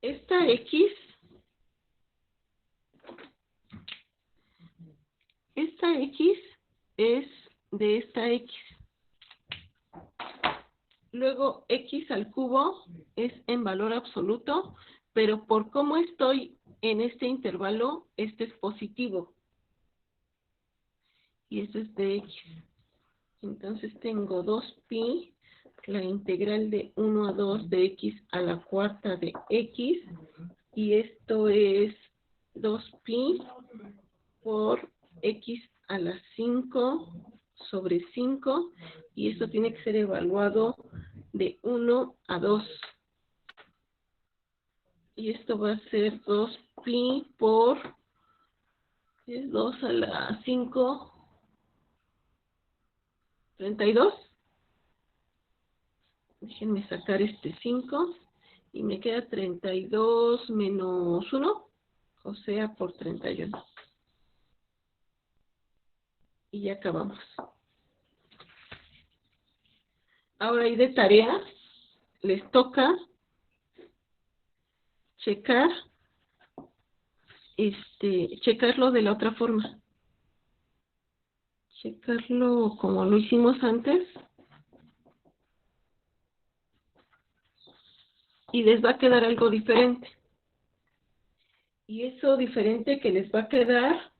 Esta x es de esta x. Luego x al cubo es en valor absoluto, pero por cómo estoy en este intervalo, este es positivo. Y esto es de x. Entonces tengo 2pi, la integral de 1 a 2 de x a la cuarta de x, y esto es 2pi por x a la 5 sobre 5, y esto tiene que ser evaluado de 1 a 2. Y esto va a ser 2pi por 2 a la 5, 32. Déjenme sacar este 5 y me queda 32 menos 1, o sea, por 31. Y ya acabamos. Ahora ahí de tarea les toca checarlo de la otra forma. Checarlo como lo hicimos antes. Y les va a quedar algo diferente. Y eso diferente que les va a quedar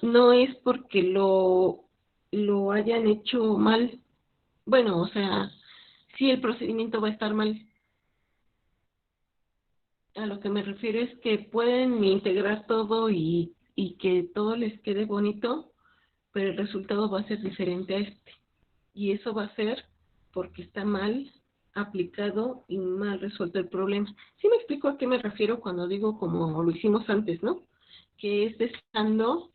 no es porque lo hayan hecho mal. Bueno, o sea, sí el procedimiento va a estar mal. A lo que me refiero es que pueden integrar todo y que todo les quede bonito, pero el resultado va a ser diferente a este. Y eso va a ser porque está mal aplicado y mal resuelto el problema. ¿Sí me explico a qué me refiero cuando digo como lo hicimos antes, no? Que es despejando,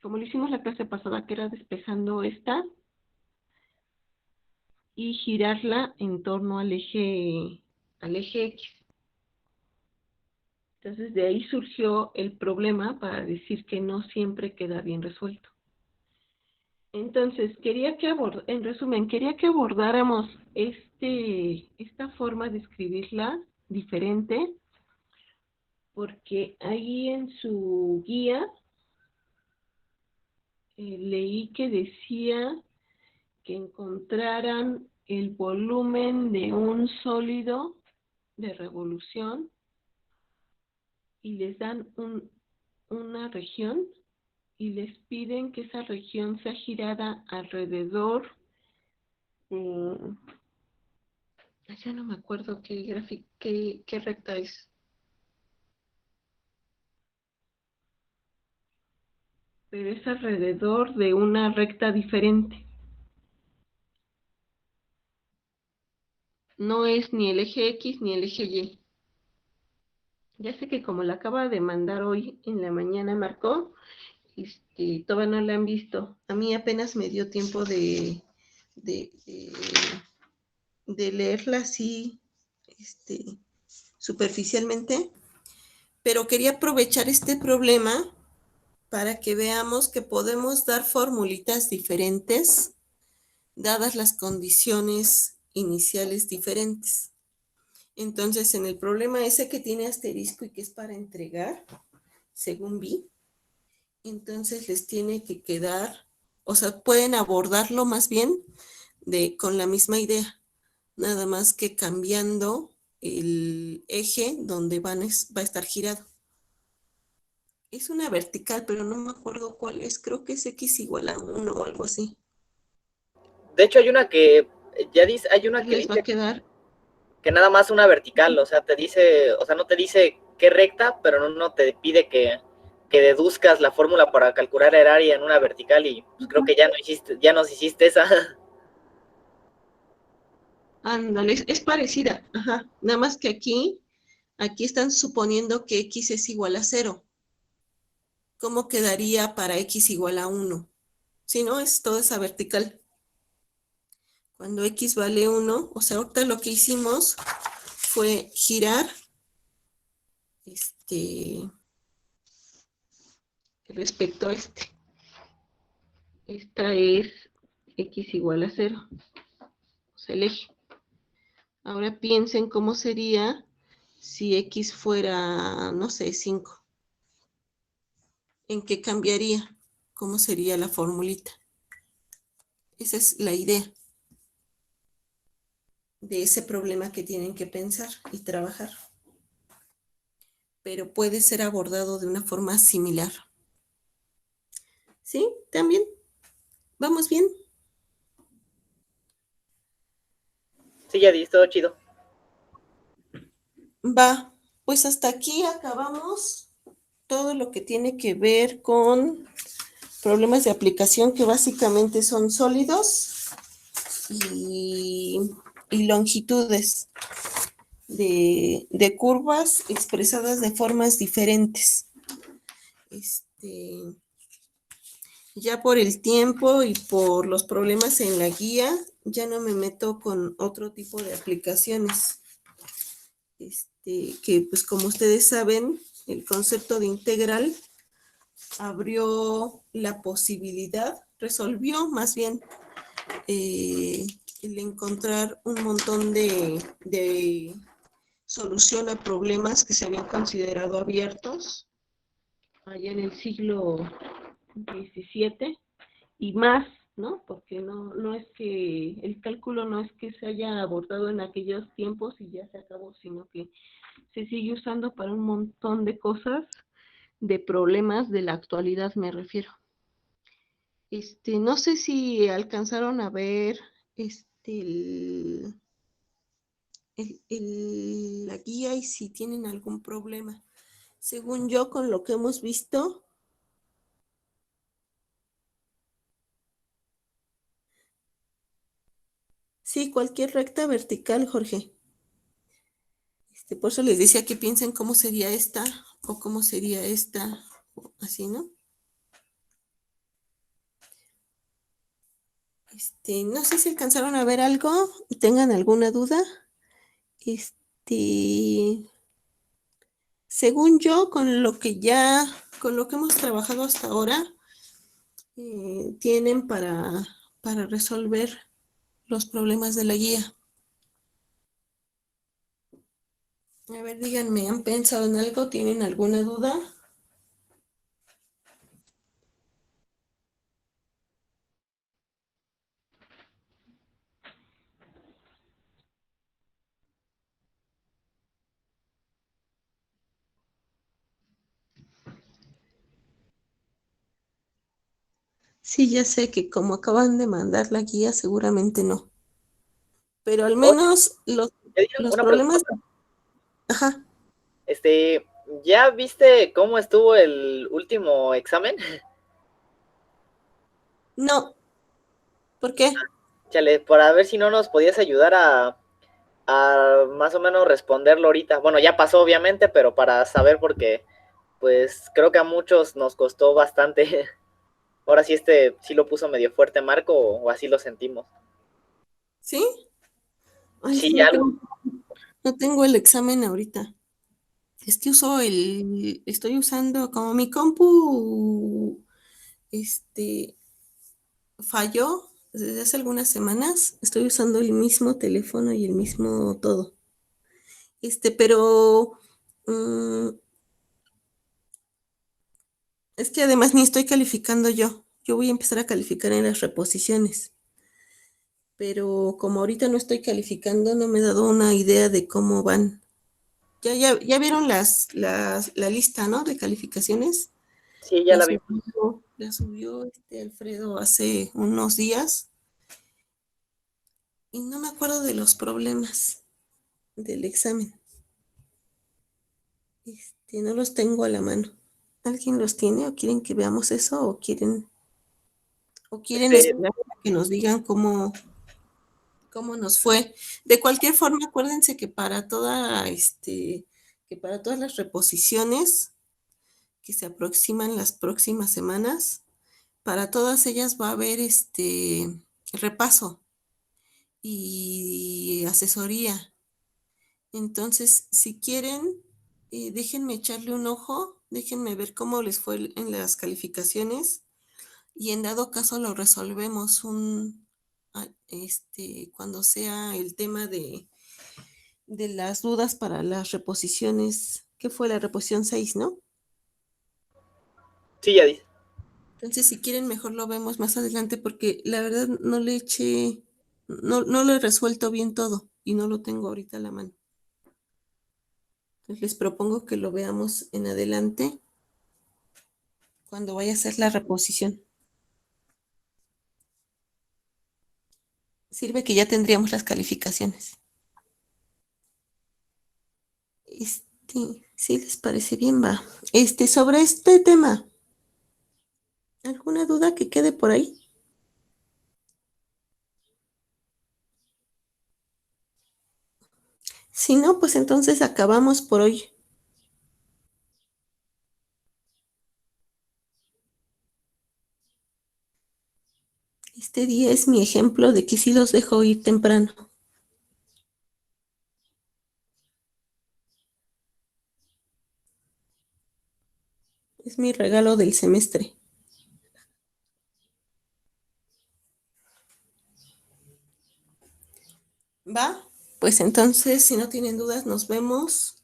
como lo hicimos la clase pasada, que era despejando esta y girarla en torno al eje X. Entonces de ahí surgió el problema para decir que no siempre queda bien resuelto. Entonces, en resumen, quería que abordáramos esta forma de escribirla diferente, porque ahí en su guía leí que decía que encontraran el volumen de un sólido de revolución y les dan una región y les piden que esa región sea girada alrededor, ya no me acuerdo qué recta es, pero es alrededor de una recta diferente. No es ni el eje X ni el eje Y. Ya sé que como la acaba de mandar hoy en la mañana Marco, todavía no la han visto. A mí apenas me dio tiempo de leerla así, superficialmente, pero quería aprovechar este problema para que veamos que podemos dar formulitas diferentes dadas las condiciones iniciales diferentes. Entonces, en el problema ese que tiene asterisco y que es para entregar, según vi, entonces les tiene que quedar, o sea, pueden abordarlo más bien con la misma idea, nada más que cambiando el eje donde va a estar girado. Es una vertical, pero no me acuerdo cuál es, creo que es x igual a 1 o algo así. De hecho, hay una que ya dice, hay una que les va a quedar que nada más una vertical, o sea, te dice, o sea, no te dice qué recta, pero no te pide que deduzcas la fórmula para calcular el área en una vertical y pues, creo que ya nos hiciste esa. Ándale, es parecida, ajá. Nada más que aquí están suponiendo que x es igual a 0. ¿Cómo quedaría para x igual a 1? Si no, es toda esa vertical. Cuando x vale 1, o sea, ahorita lo que hicimos fue girar respecto a este. Esta es x igual a 0, o sea, el eje. Ahora piensen cómo sería si x fuera, no sé, 5. ¿En qué cambiaría? ¿Cómo sería la formulita? Esa es la idea de ese problema que tienen que pensar y trabajar. Pero puede ser abordado de una forma similar. ¿Sí? ¿También? ¿Vamos bien? Sí, ya di, todo chido. Va, pues hasta aquí acabamos todo lo que tiene que ver con problemas de aplicación que básicamente son sólidos y longitudes de curvas expresadas de formas diferentes. Ya por el tiempo y por los problemas en la guía, ya no me meto con otro tipo de aplicaciones. Que pues como ustedes saben, el concepto de integral abrió la posibilidad, resolvió más bien el encontrar un montón de solución a problemas que se habían considerado abiertos allá en el siglo XVII y más, ¿no? Porque no es que el cálculo no es que se haya abordado en aquellos tiempos y ya se acabó, sino que se sigue usando para un montón de cosas, de problemas de la actualidad me refiero. No sé si alcanzaron a ver la guía y si tienen algún problema. Según yo, con lo que hemos visto, sí, cualquier recta vertical, Jorge. Por eso les decía que piensen cómo sería esta o cómo sería esta, así, ¿no? No sé si alcanzaron a ver algo y tengan alguna duda. Según yo, con lo que hemos trabajado hasta ahora, tienen para resolver los problemas de la guía. A ver, díganme, ¿han pensado en algo? ¿Tienen alguna duda? Sí, ya sé que como acaban de mandar la guía, seguramente no. Pero al menos los Una problemas... pregunta. Ajá. ¿Ya viste cómo estuvo el último examen? No, ¿por qué? Chale, para ver si no nos podías ayudar a más o menos responderlo ahorita. Bueno, ya pasó obviamente, pero para saber porque pues creo que a muchos nos costó bastante. Ahora sí sí lo puso medio fuerte Marco o así lo sentimos. ¿Sí? Ay, Sí, no algo. tengo el examen ahorita. Es que estoy usando como mi compu, falló desde hace algunas semanas. Estoy usando el mismo teléfono y el mismo todo. Pero es que además ni estoy calificando yo. Yo voy a empezar a calificar en las reposiciones. Pero como ahorita no estoy calificando, no me he dado una idea de cómo van. Ya vieron la lista, ¿no? De calificaciones. Sí, ya La la vi. subió Alfredo hace unos días y no me acuerdo de los problemas. del examen. No los tengo a la mano. ¿Alguien los tiene o quieren que veamos eso o quieren Este, esperar a que nos digan cómo nos fue? De cualquier forma, acuérdense que para todas las reposiciones que se aproximan las próximas semanas, para todas ellas va a haber repaso y asesoría. Entonces, si quieren, déjenme echarle un ojo, déjenme ver cómo les fue en las calificaciones y en dado caso lo resolvemos cuando sea el tema de las dudas para las reposiciones, que fue la reposición 6, ¿no? sí, ya dice. Entonces, si quieren, mejor lo vemos más adelante porque la verdad no le eché, no lo he resuelto bien todo y no lo tengo ahorita a la mano. Entonces, les propongo que lo veamos en adelante cuando vaya a hacer la reposición. Sirve que ya tendríamos las calificaciones. Si les parece bien, va. Sobre este tema, ¿alguna duda que quede por ahí? Si no, pues entonces acabamos por hoy. Este día es mi ejemplo de que sí los dejo ir temprano. Es mi regalo del semestre. ¿Va? Pues entonces, si no tienen dudas, nos vemos.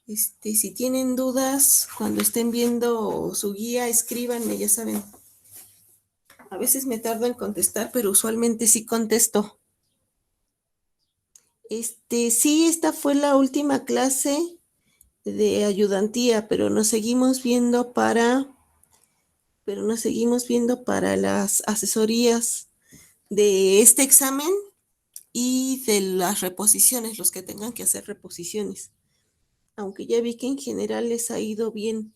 Si tienen dudas, cuando estén viendo su guía, escríbanme, ya saben. A veces me tardo en contestar, pero usualmente sí contesto. Sí, esta fue la última clase de ayudantía, pero nos seguimos viendo para las asesorías de este examen y de las reposiciones, los que tengan que hacer reposiciones. Aunque ya vi que en general les ha ido bien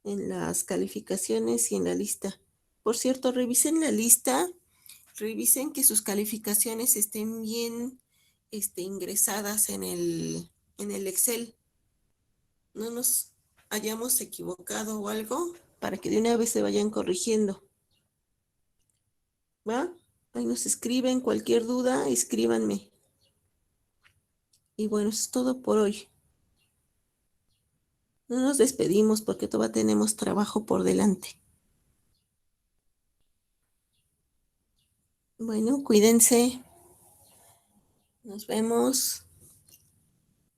en las calificaciones y en la lista. Por cierto, revisen la lista, revisen que sus calificaciones estén bien ingresadas en el Excel. No nos hayamos equivocado o algo para que de una vez se vayan corrigiendo. ¿Va? Ahí nos escriben cualquier duda, escríbanme. Y bueno, eso es todo por hoy. No nos despedimos porque todavía tenemos trabajo por delante. Bueno, cuídense. Nos vemos.